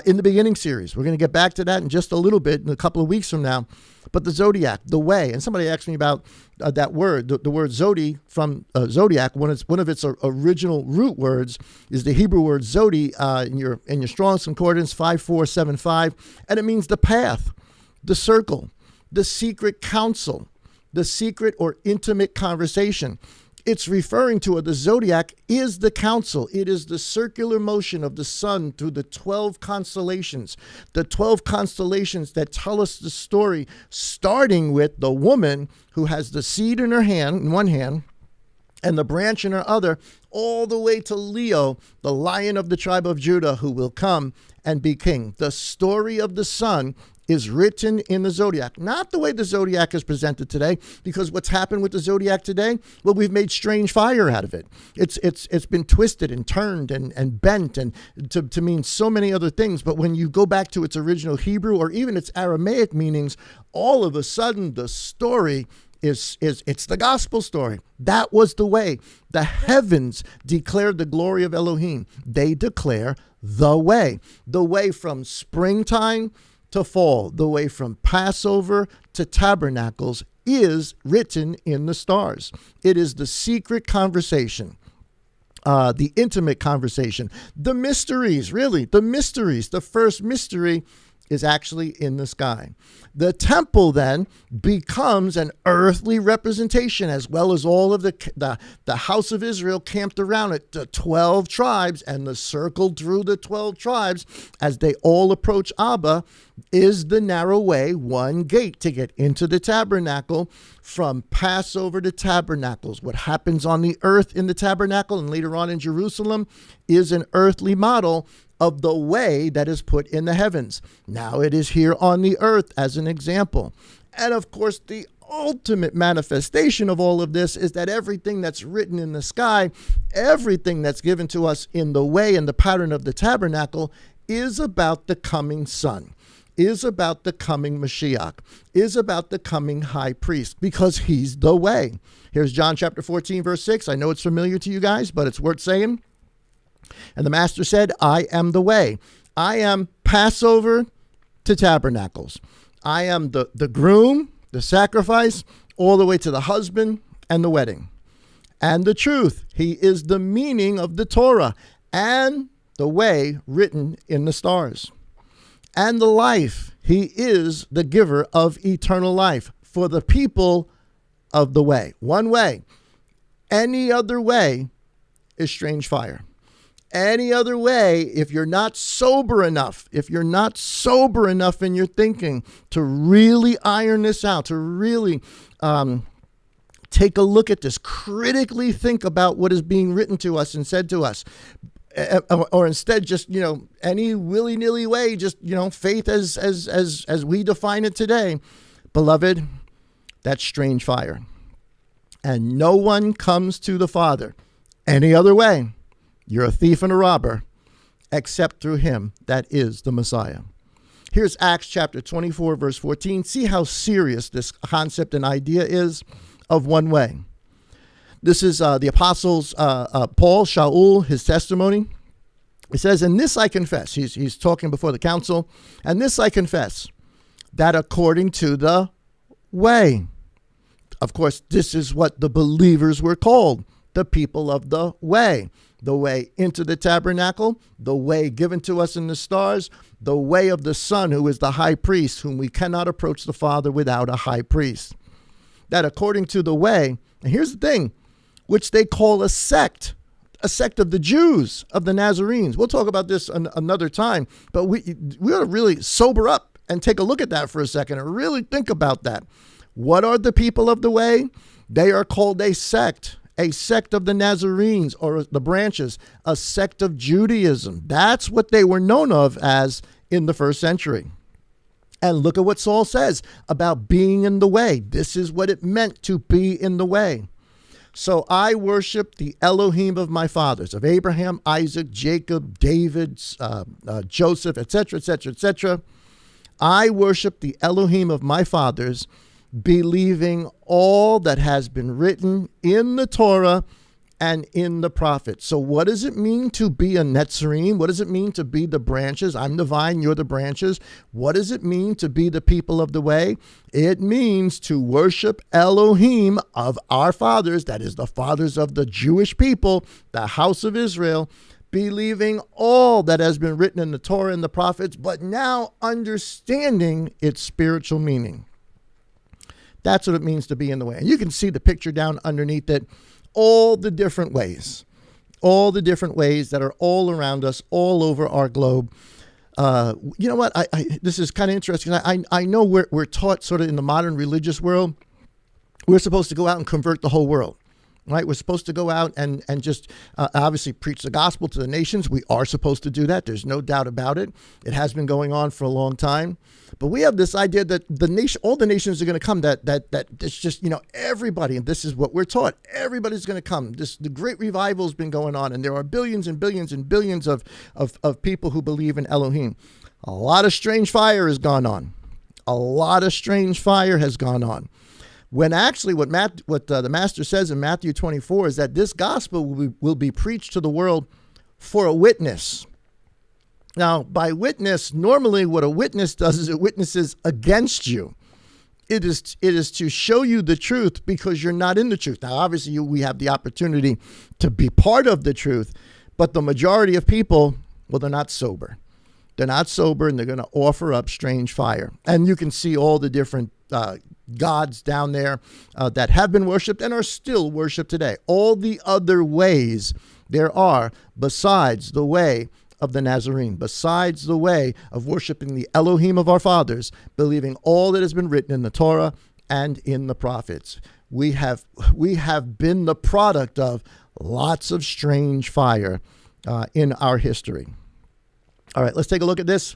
in the beginning series. We're going to get back to that in just a little bit in a couple of weeks from now. But the zodiac, the way, and somebody asked me about that word, the word zodi from zodiac. One of its original root words is the Hebrew word zodi in your Strong's Concordance 5475, and it means the path, the circle, the secret counsel, the secret or intimate conversation. It's referring to the zodiac is the counsel. It is the circular motion of the sun through the 12 constellations, the 12 constellations that tell us the story, starting with the woman who has the seed in her hand, in one hand, and the branch in her other, all the way to Leo, the lion of the tribe of Judah, who will come and be king. The story of the sun is written in the zodiac, not the way the zodiac is presented today, because what's happened with the zodiac today, well, we've made strange fire out of it. It's been twisted and turned and bent and to mean so many other things. But when you go back to its original Hebrew or even its Aramaic meanings, all of a sudden the story it's the gospel story. That was the way. The heavens declared the glory of Elohim. They declare the way from springtime to fall, the way from Passover to tabernacles is written in the stars. It is the secret conversation, the intimate conversation, the mysteries, really, the mysteries. The first mystery is actually in the sky. The temple then becomes an earthly representation, as well as all of the house of Israel camped around it, the 12 tribes, and the circle through the 12 tribes as they all approach Abba is the narrow way, one gate to get into the tabernacle from Passover to tabernacles. What happens on the earth in the tabernacle and later on in Jerusalem is an earthly model of the way that is put in the heavens. Now it is here on the earth as an example. And of course, the ultimate manifestation of all of this is that everything that's written in the sky, everything that's given to us in the way and the pattern of the tabernacle is about the coming Son, is about the coming Mashiach, is about the coming high priest, because he's the way. Here's John chapter 14, verse 6. I know it's familiar to you guys, but it's worth saying. And the master said, I am the way. I am Passover to tabernacles. I am the groom, the sacrifice, all the way to the husband and the wedding. And the truth, he is the meaning of the Torah and the way written in the stars. and the life. He is the giver of eternal life for the people of the way. One way. Any other way is strange fire. Any other way, if you're not sober enough in your thinking to really iron this out, to really take a look at this, critically think about what is being written to us and said to us, or instead just, any willy-nilly way, just, faith as we define it today, beloved, that's strange fire. And no one comes to the Father any other way. You're a thief and a robber, except through him that is the Messiah. Here's Acts chapter 24, verse 14. See how serious this concept and idea is of one way. This is the apostles, Paul, Shaul, his testimony. It says, and this I confess, he's talking before the council, and this I confess, that according to the way. Of course, this is what the believers were called, the people of the way into the tabernacle, the way given to us in the stars, the way of the Son, who is the high priest, whom we cannot approach the Father without a high priest. That according to the way, and here's the thing, which they call a sect of the Jews, of the Nazarenes. We'll talk about this another time, but we ought to really sober up and take a look at that for a second and really think about that. What are the people of the way? They are called a sect of the Nazarenes, or the branches, a sect of Judaism. That's what they were known of as in the first century. And look at what Saul says about being in the way. This is what it meant to be in the way. So I worship the Elohim of my fathers, of Abraham, Isaac, Jacob, David, Joseph, etc., etc., etc. I worship the Elohim of my fathers, believing all that has been written in the Torah and in the prophets. So what does it mean to be a Netzarim? What does it mean to be the branches? I'm the vine, you're the branches. What does it mean to be the people of the way? It means to worship Elohim of our fathers, that is the fathers of the Jewish people, the house of Israel, believing all that has been written in the Torah and the prophets, but now understanding its spiritual meaning. That's what it means to be in the way. And you can see the picture down underneath it, all the different ways that are all around us, all over our globe. You know what? This is kind of interesting. I know we're taught sort of in the modern religious world, we're supposed to go out and convert the whole world. Right? We're supposed to go out and just obviously preach the gospel to the nations. We are supposed to do that. There's no doubt about it. It has been going on for a long time. But we have this idea that all the nations are going to come, that it's just, everybody, and this is what we're taught. Everybody's going to come. The great revival has been going on, and there are billions and billions and billions of people who believe in Elohim. A lot of strange fire has gone on. When actually what the Master says in Matthew 24 is that this gospel will be preached to the world for a witness. Now, by witness, normally what a witness does is it witnesses against you. It is to show you the truth because you're not in the truth. Now, obviously, we have the opportunity to be part of the truth, but the majority of people, well, they're not sober. They're not sober, and they're going to offer up strange fire. And you can see all the different gods down there that have been worshipped and are still worshipped today. All the other ways there are besides the way of the Nazarene, besides the way of worshiping the Elohim of our fathers, believing all that has been written in the Torah and in the prophets. We have been the product of lots of strange fire in our history. All right, let's take a look at this.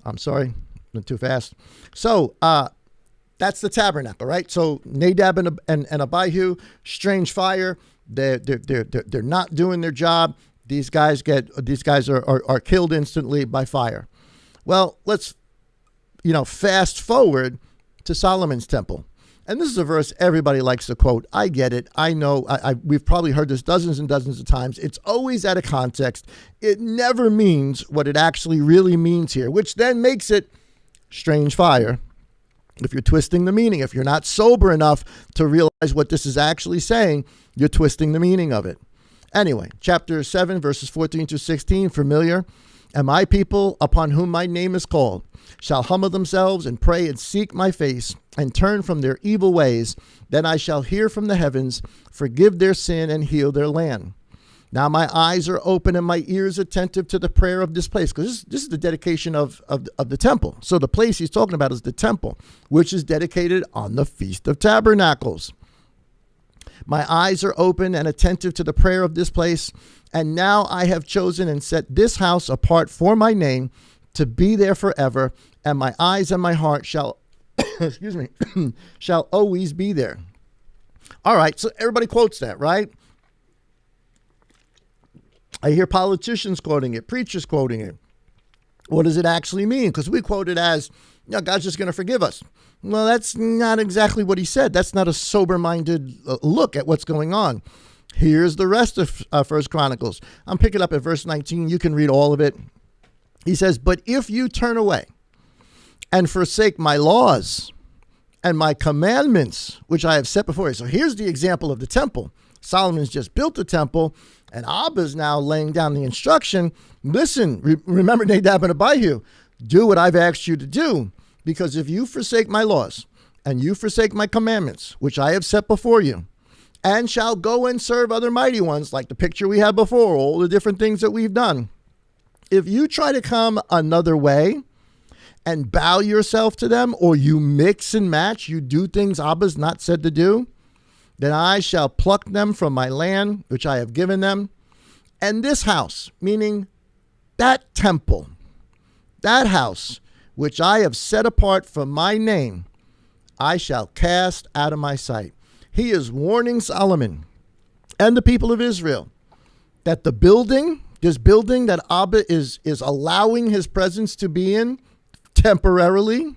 I'm sorry, went too fast. So that's the tabernacle, right? So Nadab and Abihu, strange fire. They're not doing their job. These guys are killed instantly by fire. Well, let's fast forward to Solomon's temple. And this is a verse everybody likes to quote. I get it. I know. We've probably heard this dozens and dozens of times. It's always out of context. It never means what it actually really means here, which then makes it strange fire. If you're twisting the meaning, if you're not sober enough to realize what this is actually saying, you're twisting the meaning of it. Anyway, chapter 7, verses 14 to 16, familiar. And my people, upon whom my name is called, shall humble themselves and pray and seek my face and turn from their evil ways. Then I shall hear from the heavens, forgive their sin and heal their land. Now my eyes are open and my ears attentive to the prayer of this place. Because this is the dedication of the temple. So the place he's talking about is the temple, which is dedicated on the Feast of Tabernacles. My eyes are open and attentive to the prayer of this place. And now I have chosen and set this house apart for my name to be there forever. And my eyes and my heart shall, excuse me, shall always be there. All right. So everybody quotes that, right? I hear politicians quoting it, preachers quoting it. What does it actually mean? Because we quote it as, God's just going to forgive us. Well, that's not exactly what he said. That's not a sober-minded look at what's going on. Here's the rest of 1 Chronicles. I'm picking up at verse 19. You can read all of it. He says, but if you turn away and forsake my laws and my commandments, which I have set before you. So here's the example of the temple. Solomon's just built the temple, and Abba's now laying down the instruction. Listen, remember Nadab and Abihu, do what I've asked you to do, because if you forsake my laws and you forsake my commandments, which I have set before you, and shall go and serve other mighty ones, like the picture we had before, all the different things that we've done. If you try to come another way and bow yourself to them, or you mix and match, you do things Abba's not said to do, then I shall pluck them from my land, which I have given them. And this house, meaning that temple, that house, which I have set apart for my name, I shall cast out of my sight. He is warning Solomon and the people of Israel that the building, this building that Abba is allowing his presence to be in temporarily,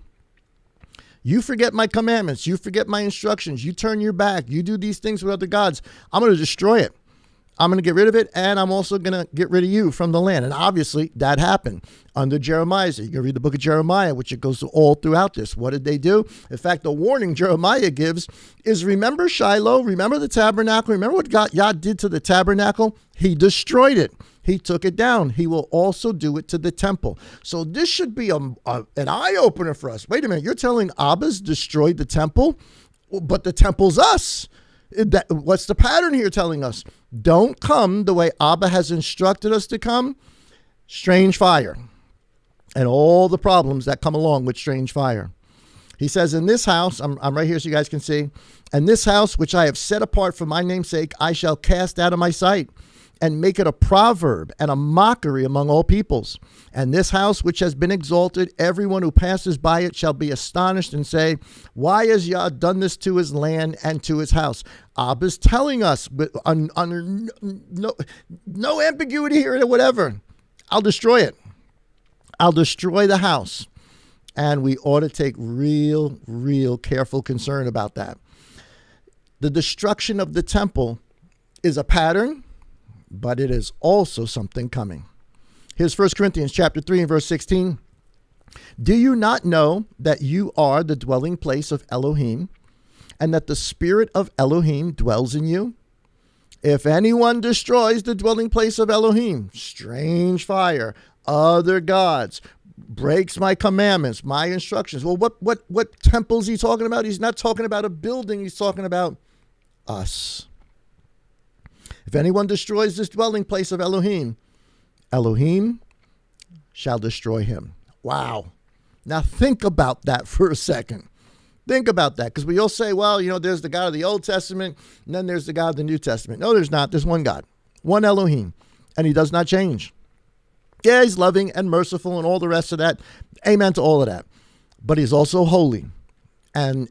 you forget my commandments, you forget my instructions, you turn your back, you do these things with other gods, I'm going to destroy it. I'm going to get rid of it, and I'm also going to get rid of you from the land. And obviously, that happened under Jeremiah. So you can read the book of Jeremiah, which it goes all throughout this. What did they do? In fact, the warning Jeremiah gives is, remember Shiloh, remember the tabernacle, remember what God did to the tabernacle? He destroyed it. He took it down. He will also do it to the temple. So this should be an eye-opener for us. Wait a minute, you're telling Abba's destroyed the temple, but the temple's us. What's the pattern here telling us? Don't come the way Abba has instructed us to come. Strange fire and all the problems that come along with strange fire. He says, in this house, I'm right here so you guys can see, and this house which I have set apart for my name's sake, I shall cast out of my sight and make it a proverb and a mockery among all peoples. And this house which has been exalted, everyone who passes by it shall be astonished and say, why has Yah done this to his land and to his house? Abba's telling us, under no ambiguity here or whatever, I'll destroy it. I'll destroy the house. And we ought to take real careful concern about that. The destruction of the temple is a pattern, but it is also something coming. Here's 1 Corinthians chapter 3 and verse 16. Do you not know that you are the dwelling place of Elohim, and that the spirit of Elohim dwells in you? If anyone destroys the dwelling place of Elohim, strange fire, other gods, breaks my commandments, my instructions. Well, what temple is he talking about? He's not talking about a building. He's talking about us. If anyone destroys this dwelling place of Elohim, Elohim shall destroy him. Wow. Now think about that for a second. Think about that, because we all say, well, there's the God of the Old Testament, and then there's the God of the New Testament. No, there's not. There's one God, one Elohim, and he does not change. Yeah, he's loving and merciful and all the rest of that. Amen to all of that. But he's also holy. And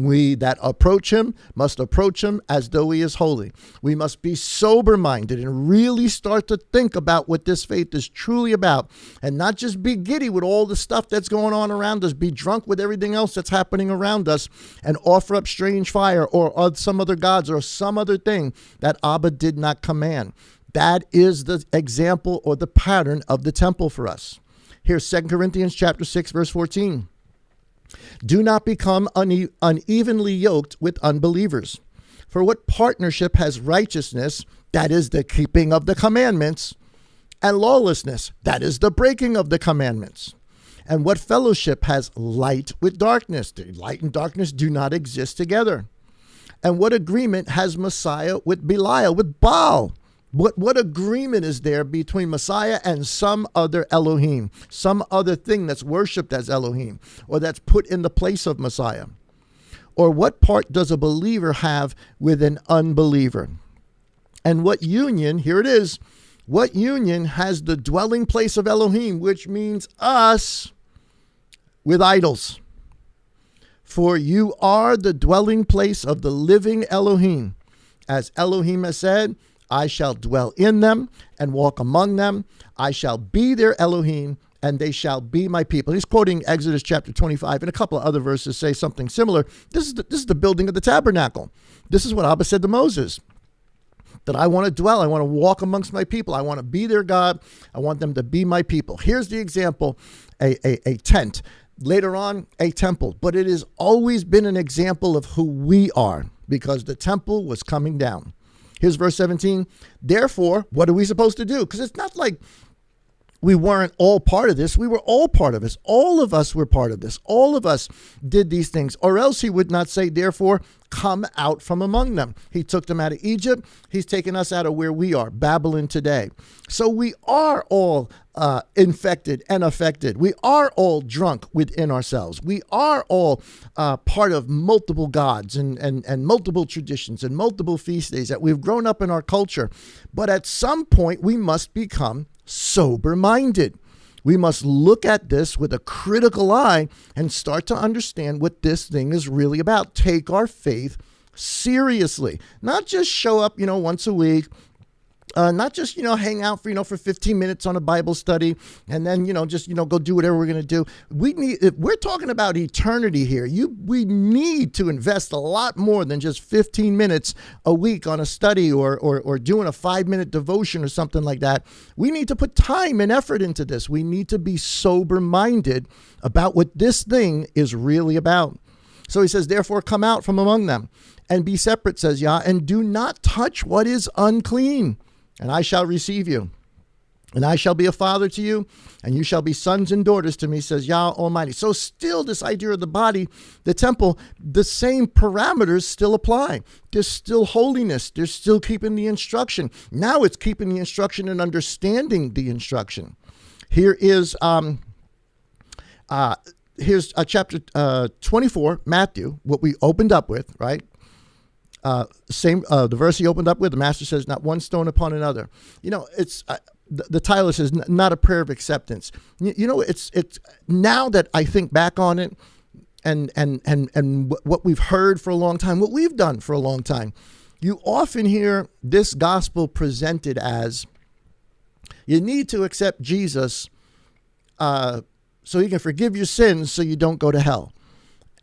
we that approach him must approach him as though he is holy. We must be sober-minded and really start to think about what this faith is truly about, and not just be giddy with all the stuff that's going on around us, be drunk with everything else that's happening around us, and offer up strange fire or some other gods or some other thing that Abba did not command. That is the example or the pattern of the temple for us. Here's 2 Corinthians chapter 6, verse 14. Do not become unevenly yoked with unbelievers. For what partnership has righteousness, that is the keeping of the commandments, And lawlessness, that is the breaking of the commandments. And what fellowship has light with darkness? The light and darkness do not exist together. And what agreement has Messiah with Belial, with Baal? What agreement is there between Messiah and some other Elohim, some other thing that's worshipped as Elohim, or that's put in the place of Messiah? Or what part does a believer have with an unbeliever? And what union, here it is, what union has the dwelling place of Elohim, which means us, with idols? For you are the dwelling place of the living Elohim. As Elohim has said, I shall dwell in them and walk among them. I shall be their Elohim, and they shall be my people. He's quoting Exodus chapter 25, and a couple of other verses say something similar. This is the building of the tabernacle. This is what Abba said to Moses, that I want to dwell. I want to walk amongst my people. I want to be their God. I want them to be my people. Here's the example, a tent. Later on, a temple. But it has always been an example of who we are, because the temple was coming down. Here's verse 17. Therefore, what are we supposed to do? Because it's not like we weren't all part of this. We were all part of this. All of us were part of this. All of us did these things. Or else he would not say, therefore, come out from among them. He took them out of Egypt. He's taken us out of where we are, Babylon today. So we are all infected and affected. We are all drunk within ourselves. We are all part of multiple gods and multiple traditions and multiple feast days that we've grown up in our culture. But at some point, we must become sober-minded. We must look at this with a critical eye and start to understand what this thing is really about. Take our faith seriously, not just show up, once a week, not just, hang out for 15 minutes on a Bible study and then, just, go do whatever we're going to do. If we're talking about eternity here, we need to invest a lot more than just 15 minutes a week on a study or doing a 5-minute devotion or something like that. We need to put time and effort into this. We need to be sober-minded about what this thing is really about. So he says, therefore, come out from among them and be separate, says Yah, and do not touch what is unclean. And I shall receive you, and I shall be a father to you, and you shall be sons and daughters to me, says Yah Almighty. So still this idea of the body, the temple, the same parameters still apply. There's still holiness. There's still keeping the instruction. Now it's keeping the instruction and understanding the instruction. Here is chapter 24, Matthew, what we opened up with, right? The verse he opened up with, the master says, not one stone upon another. It's the title says not a prayer of acceptance. It's now that I think back on it and what we've heard for a long time, what we've done for a long time, you often hear this gospel presented as you need to accept Jesus so he can forgive your sins so you don't go to hell.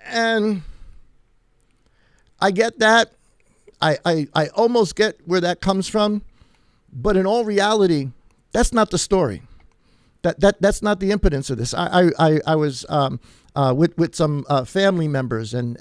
And I get that. I almost get where that comes from, but in all reality, that's not the story. That's not the impotence of this. I was with some family members and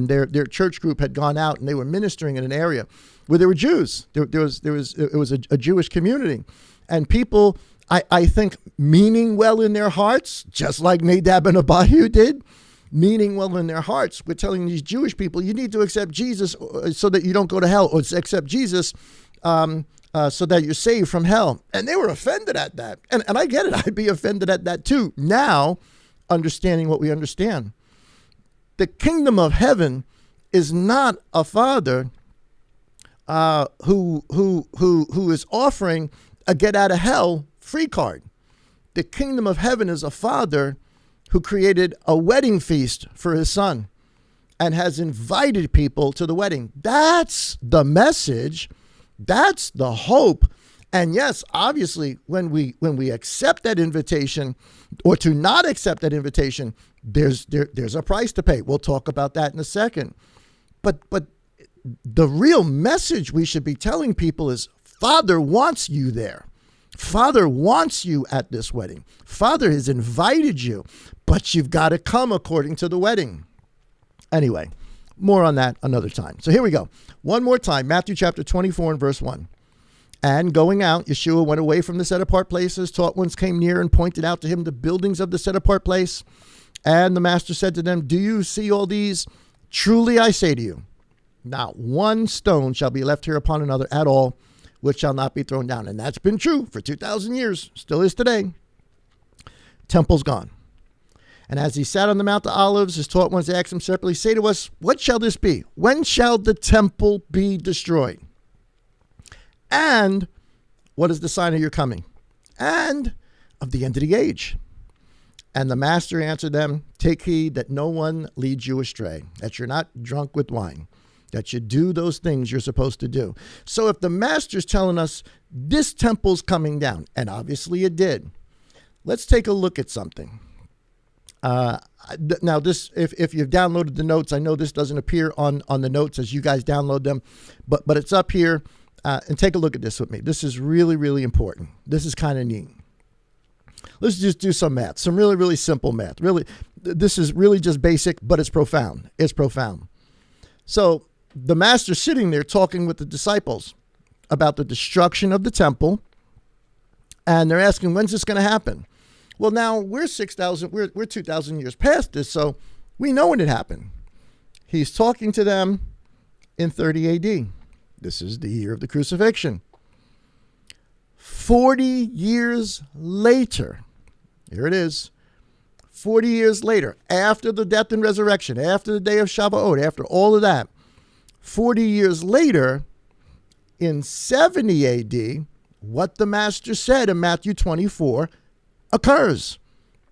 their church group had gone out and they were ministering in an area where there were Jews. It was a Jewish community, and people I think meaning well in their hearts, just like Nadab and Abihu did. Meaning well in their hearts, we're telling these Jewish people, you need to accept Jesus so that you don't go to hell, or accept Jesus so that you're saved from hell. And they were offended at that. And I get it. I'd be offended at that too. Now, understanding what we understand. The kingdom of heaven is not a father who is offering a get out of hell free card. The kingdom of heaven is a father who created a wedding feast for his son and has invited people to the wedding. That's the message. That's the hope. And yes, obviously, when we accept that invitation or to not accept that invitation, there's a price to pay. We'll talk about that in a second. But the real message we should be telling people is Father wants you there. Father wants you at this wedding. Father has invited you, but you've got to come according to the wedding. Anyway, more on that another time. So here we go. One more time, Matthew chapter 24 and verse 1. And going out, Yeshua went away from the set-apart places. Taught ones came near and pointed out to him the buildings of the set-apart place. And the master said to them, do you see all these? Truly I say to you, not one stone shall be left here upon another at all, which shall not be thrown down. And that's been true for 2,000 years, still is today. Temple's gone. And as he sat on the Mount of Olives, his taught ones asked him separately, say to us, what shall this be? When shall the temple be destroyed? And what is the sign of your coming? And of the end of the age? And the master answered them, take heed that no one leads you astray, that you're not drunk with wine, that you do those things you're supposed to do. So if the master's telling us this temple's coming down, and obviously it did, let's take a look at something. Now this, if you've downloaded the notes, I know this doesn't appear on the notes as you guys download them, but it's up here. And take a look at this with me. This is really, really important. This is kind of neat. Let's just do some math, some really, really simple math. Really, this is really just basic, but it's profound. It's profound. So the master's sitting there talking with the disciples about the destruction of the temple. And they're asking, when's this going to happen? Well, now we're 2,000 years past this, so we know when it happened. He's talking to them in 30 AD. This is the year of the crucifixion. 40 years later, here it is, 40 years later, after the death and resurrection, after the day of Shavuot, after all of that, 40 years later, in 70 AD, what the master said in Matthew 24 occurs.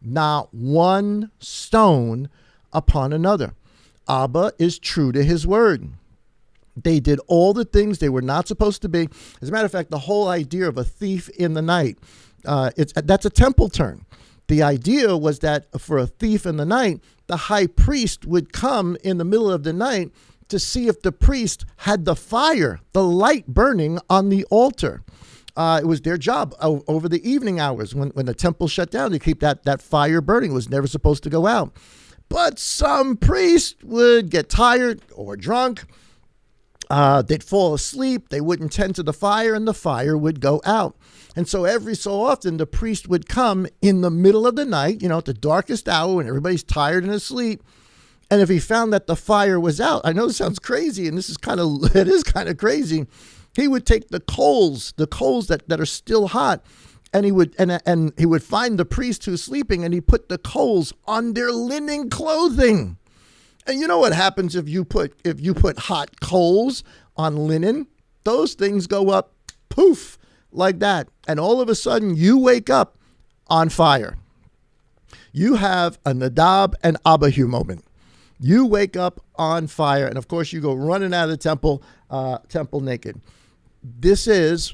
Not one stone upon another. Abba is true to his word. They did all the things they were not supposed to be. As a matter of fact, the whole idea of a thief in the night, that's a temple term. The idea was that for a thief in the night, the high priest would come in the middle of the night to see if the priest had the fire, the light burning on the altar. It was their job over the evening hours when the temple shut down to keep that fire burning. It was never supposed to go out. But some priest would get tired or drunk. They'd fall asleep, they wouldn't tend to the fire, and the fire would go out. And so every so often, the priest would come in the middle of the night, at the darkest hour when everybody's tired and asleep. And if he found that the fire was out, I know this sounds crazy, and it is kind of crazy. He would take the coals that are still hot, and he would find the priest who's sleeping, and he put the coals on their linen clothing. And you know what happens if you put hot coals on linen? Those things go up, poof, like that. And all of a sudden, you wake up on fire. You have a Nadab and Abihu moment. You wake up on fire, and of course, you go running out of the temple naked. This is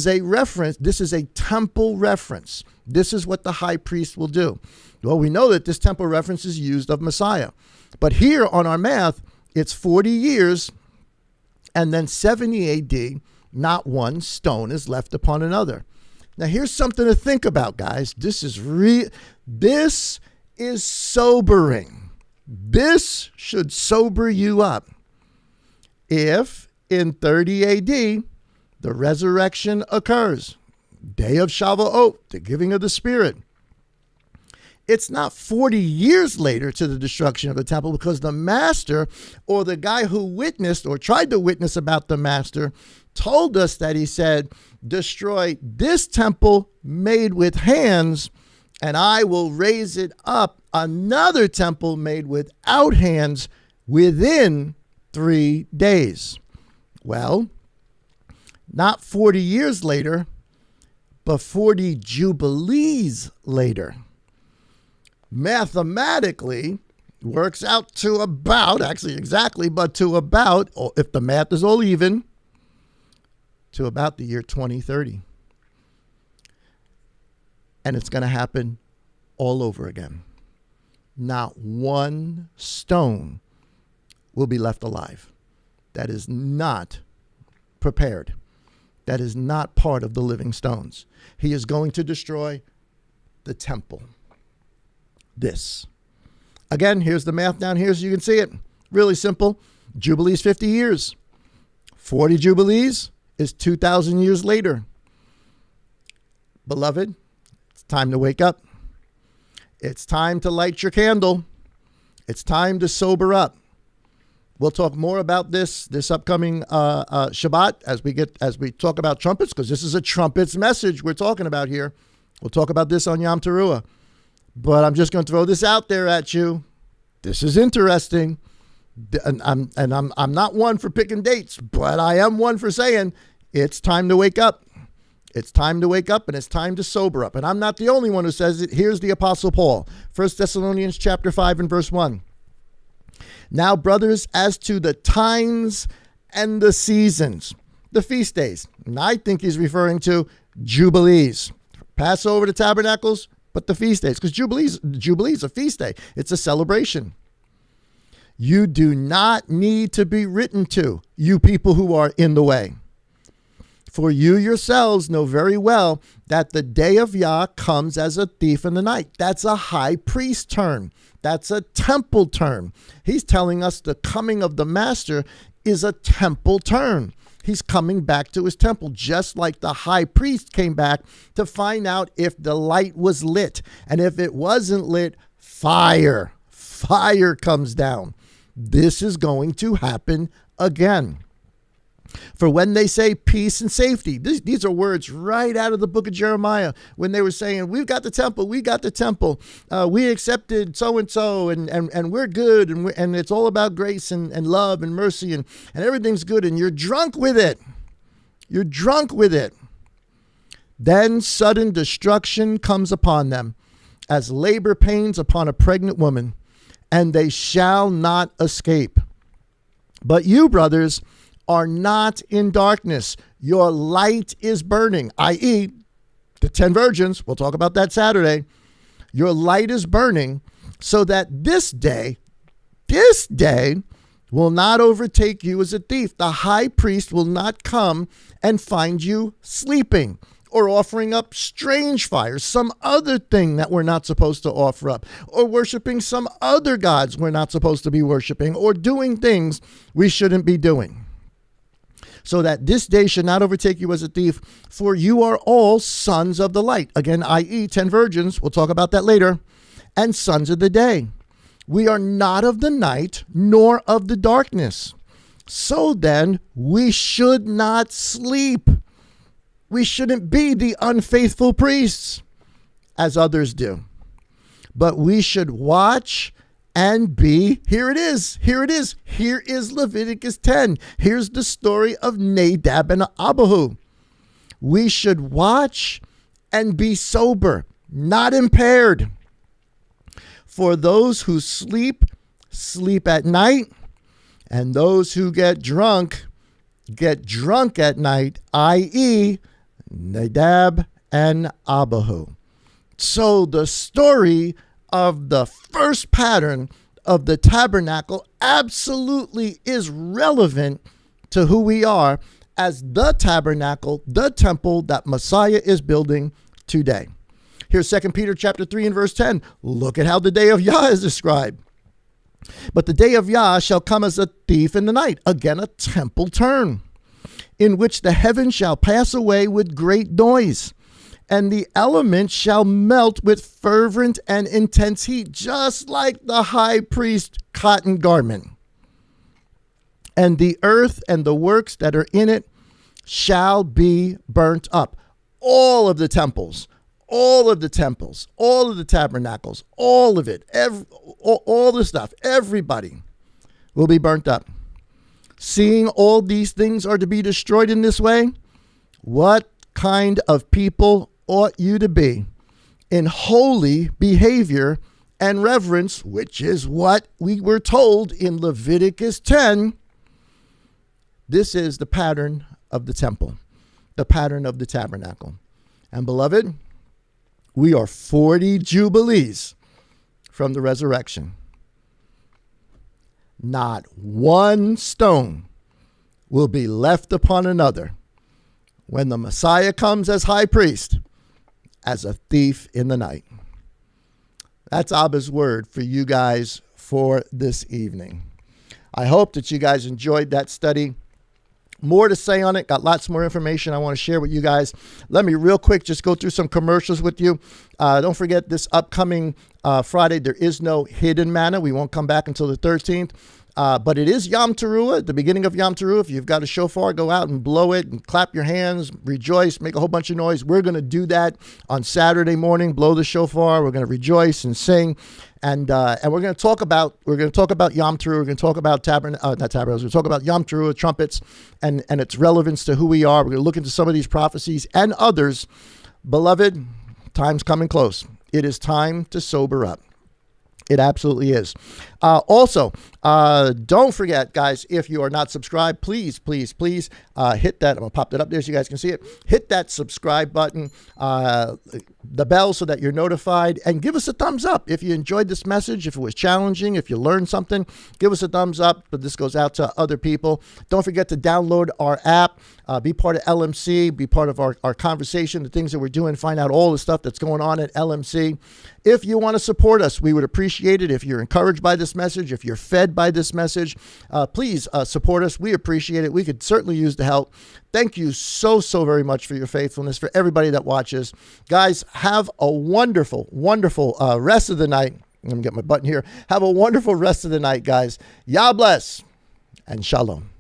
a reference. This is a temple reference. This is what the high priest will do. Well, we know that this temple reference is used of Messiah. But here on our math, it's 40 years and then 70 AD, not one stone is left upon another. Now, here's something to think about, guys. This is sobering. This should sober you up. If in 30 AD, the resurrection occurs, day of Shavuot, the giving of the Spirit, it's not 40 years later to the destruction of the temple, because the master, or the guy who witnessed or tried to witness about the master, told us that he said, destroy this temple made with hands, and I will raise it up, another temple made without hands, within 3 days. Well, not 40 years later, but 40 jubilees later. Mathematically works out to about, actually exactly, but to about, if the math is all even, to about the year 2030. And it's going to happen all over again. Not one stone will be left alive. That is not prepared. That is not part of the living stones. He is going to destroy the temple. This. Again, here's the math down here so you can see it. Really simple. Jubilees 50 years. 40 jubilees is 2,000 years later. Beloved, it's time to wake up. It's time to light your candle. It's time to sober up. We'll talk more about this upcoming Shabbat as we talk about trumpets, because this is a trumpets message we're talking about here. We'll talk about this on Yom Teruah. But I'm just going to throw this out there at you. This is interesting. And I'm not one for picking dates, but I am one for saying it's time to wake up. It's time to wake up, and it's time to sober up. And I'm not the only one who says it. Here's the Apostle Paul, 1 Thessalonians chapter 5 and verse 1. Now, brothers, as to the times and the seasons, the feast days, and I think he's referring to Jubilees, Passover to Tabernacles, but the feast days, because Jubilee's a feast day. It's a celebration. You do not need to be written to, you people who are in the way. For you yourselves know very well that the day of Yah comes as a thief in the night. That's a high priest term. That's a temple term. He's telling us the coming of the master is a temple term. He's coming back to his temple, just like the high priest came back to find out if the light was lit. And if it wasn't lit, fire comes down. This is going to happen again. For when they say peace and safety, these are words right out of the book of Jeremiah, when they were saying, we've got the temple, we accepted so-and-so, and we're good, and it's all about grace and love and mercy, and everything's good, and you're drunk with it. You're drunk with it. Then sudden destruction comes upon them, as labor pains upon a pregnant woman, and they shall not escape. But you, brothers, are not in darkness. Your light is burning, i.e., the 10 virgins. We'll talk about that Saturday. Your light is burning so that this day will not overtake you as a thief. The high priest will not come and find you sleeping or offering up strange fires, some other thing that we're not supposed to offer up, or worshiping some other gods we're not supposed to be worshiping, or doing things we shouldn't be doing. So that this day should not overtake you as a thief, for you are all sons of the light. Again, i.e., 10 virgins. We'll talk about that later. And sons of the day. We are not of the night, nor of the darkness. So then, we should not sleep. We shouldn't be the unfaithful priests, as others do. But we should watch and be, here it is. Here is Leviticus 10. Here's the story of Nadab and Abihu. We should watch and be sober, not impaired. For those who sleep at night, and those who get drunk at night, i.e., Nadab and Abihu. So the story of the first pattern of the tabernacle absolutely is relevant to who we are as the tabernacle, the temple that Messiah is building today. Here's 2 Peter chapter 3 and verse 10. Look at how the day of Yah is described. But the day of Yah shall come as a thief in the night. Again, a temple term, in which the heavens shall pass away with great noise, and the elements shall melt with fervent and intense heat, just like the high priest cotton garment. And the earth and the works that are in it shall be burnt up. All of the temples, all of the tabernacles, all of it, all the stuff, everybody will be burnt up. Seeing all these things are to be destroyed in this way, what kind of people ought you to be in holy behavior and reverence, which is what we were told in Leviticus 10. This is the pattern of the temple, the pattern of the tabernacle. And beloved, we are 40 Jubilees from the resurrection. Not one stone will be left upon another when the Messiah comes as high priest, as a thief in the night. That's Abba's word for you guys for this evening. I hope that you guys enjoyed that study. More to say on it. Got lots more information I want to share with you guys. Let me real quick just go through some commercials with you. Don't forget this upcoming Friday, there is no hidden manna. We won't come back until the 13th. But it is Yom Teruah, at the beginning of Yom Teruah. If you've got a shofar, go out and blow it and clap your hands, rejoice, make a whole bunch of noise. We're going to do that on Saturday morning, blow the shofar. We're going to rejoice and sing. And we're going to talk about Yom Teruah. We're going to talk about not tabernacles. We're going to talk about Yom Teruah, trumpets, and its relevance to who we are. We're going to look into some of these prophecies and others. Beloved, time's coming close. It is time to sober up. It absolutely is. Also, don't forget, guys, if you are not subscribed, please hit that. I'm going to pop that up there so you guys can see it. Hit that subscribe button, the bell so that you're notified, and give us a thumbs up. If you enjoyed this message, if it was challenging, if you learned something, give us a thumbs up. But this goes out to other people. Don't forget to download our app, be part of LMC, be part of our conversation, the things that we're doing, find out all the stuff that's going on at LMC. If you want to support us, we would appreciate it. If you're encouraged by this message, if you're fed by this message, please support us. We appreciate it. We could certainly use the help. Thank you so very much for your faithfulness, for everybody that watches. Guys, have a wonderful rest of the night. Let me get my button here. Have a wonderful rest of the night, guys. Yah bless and shalom.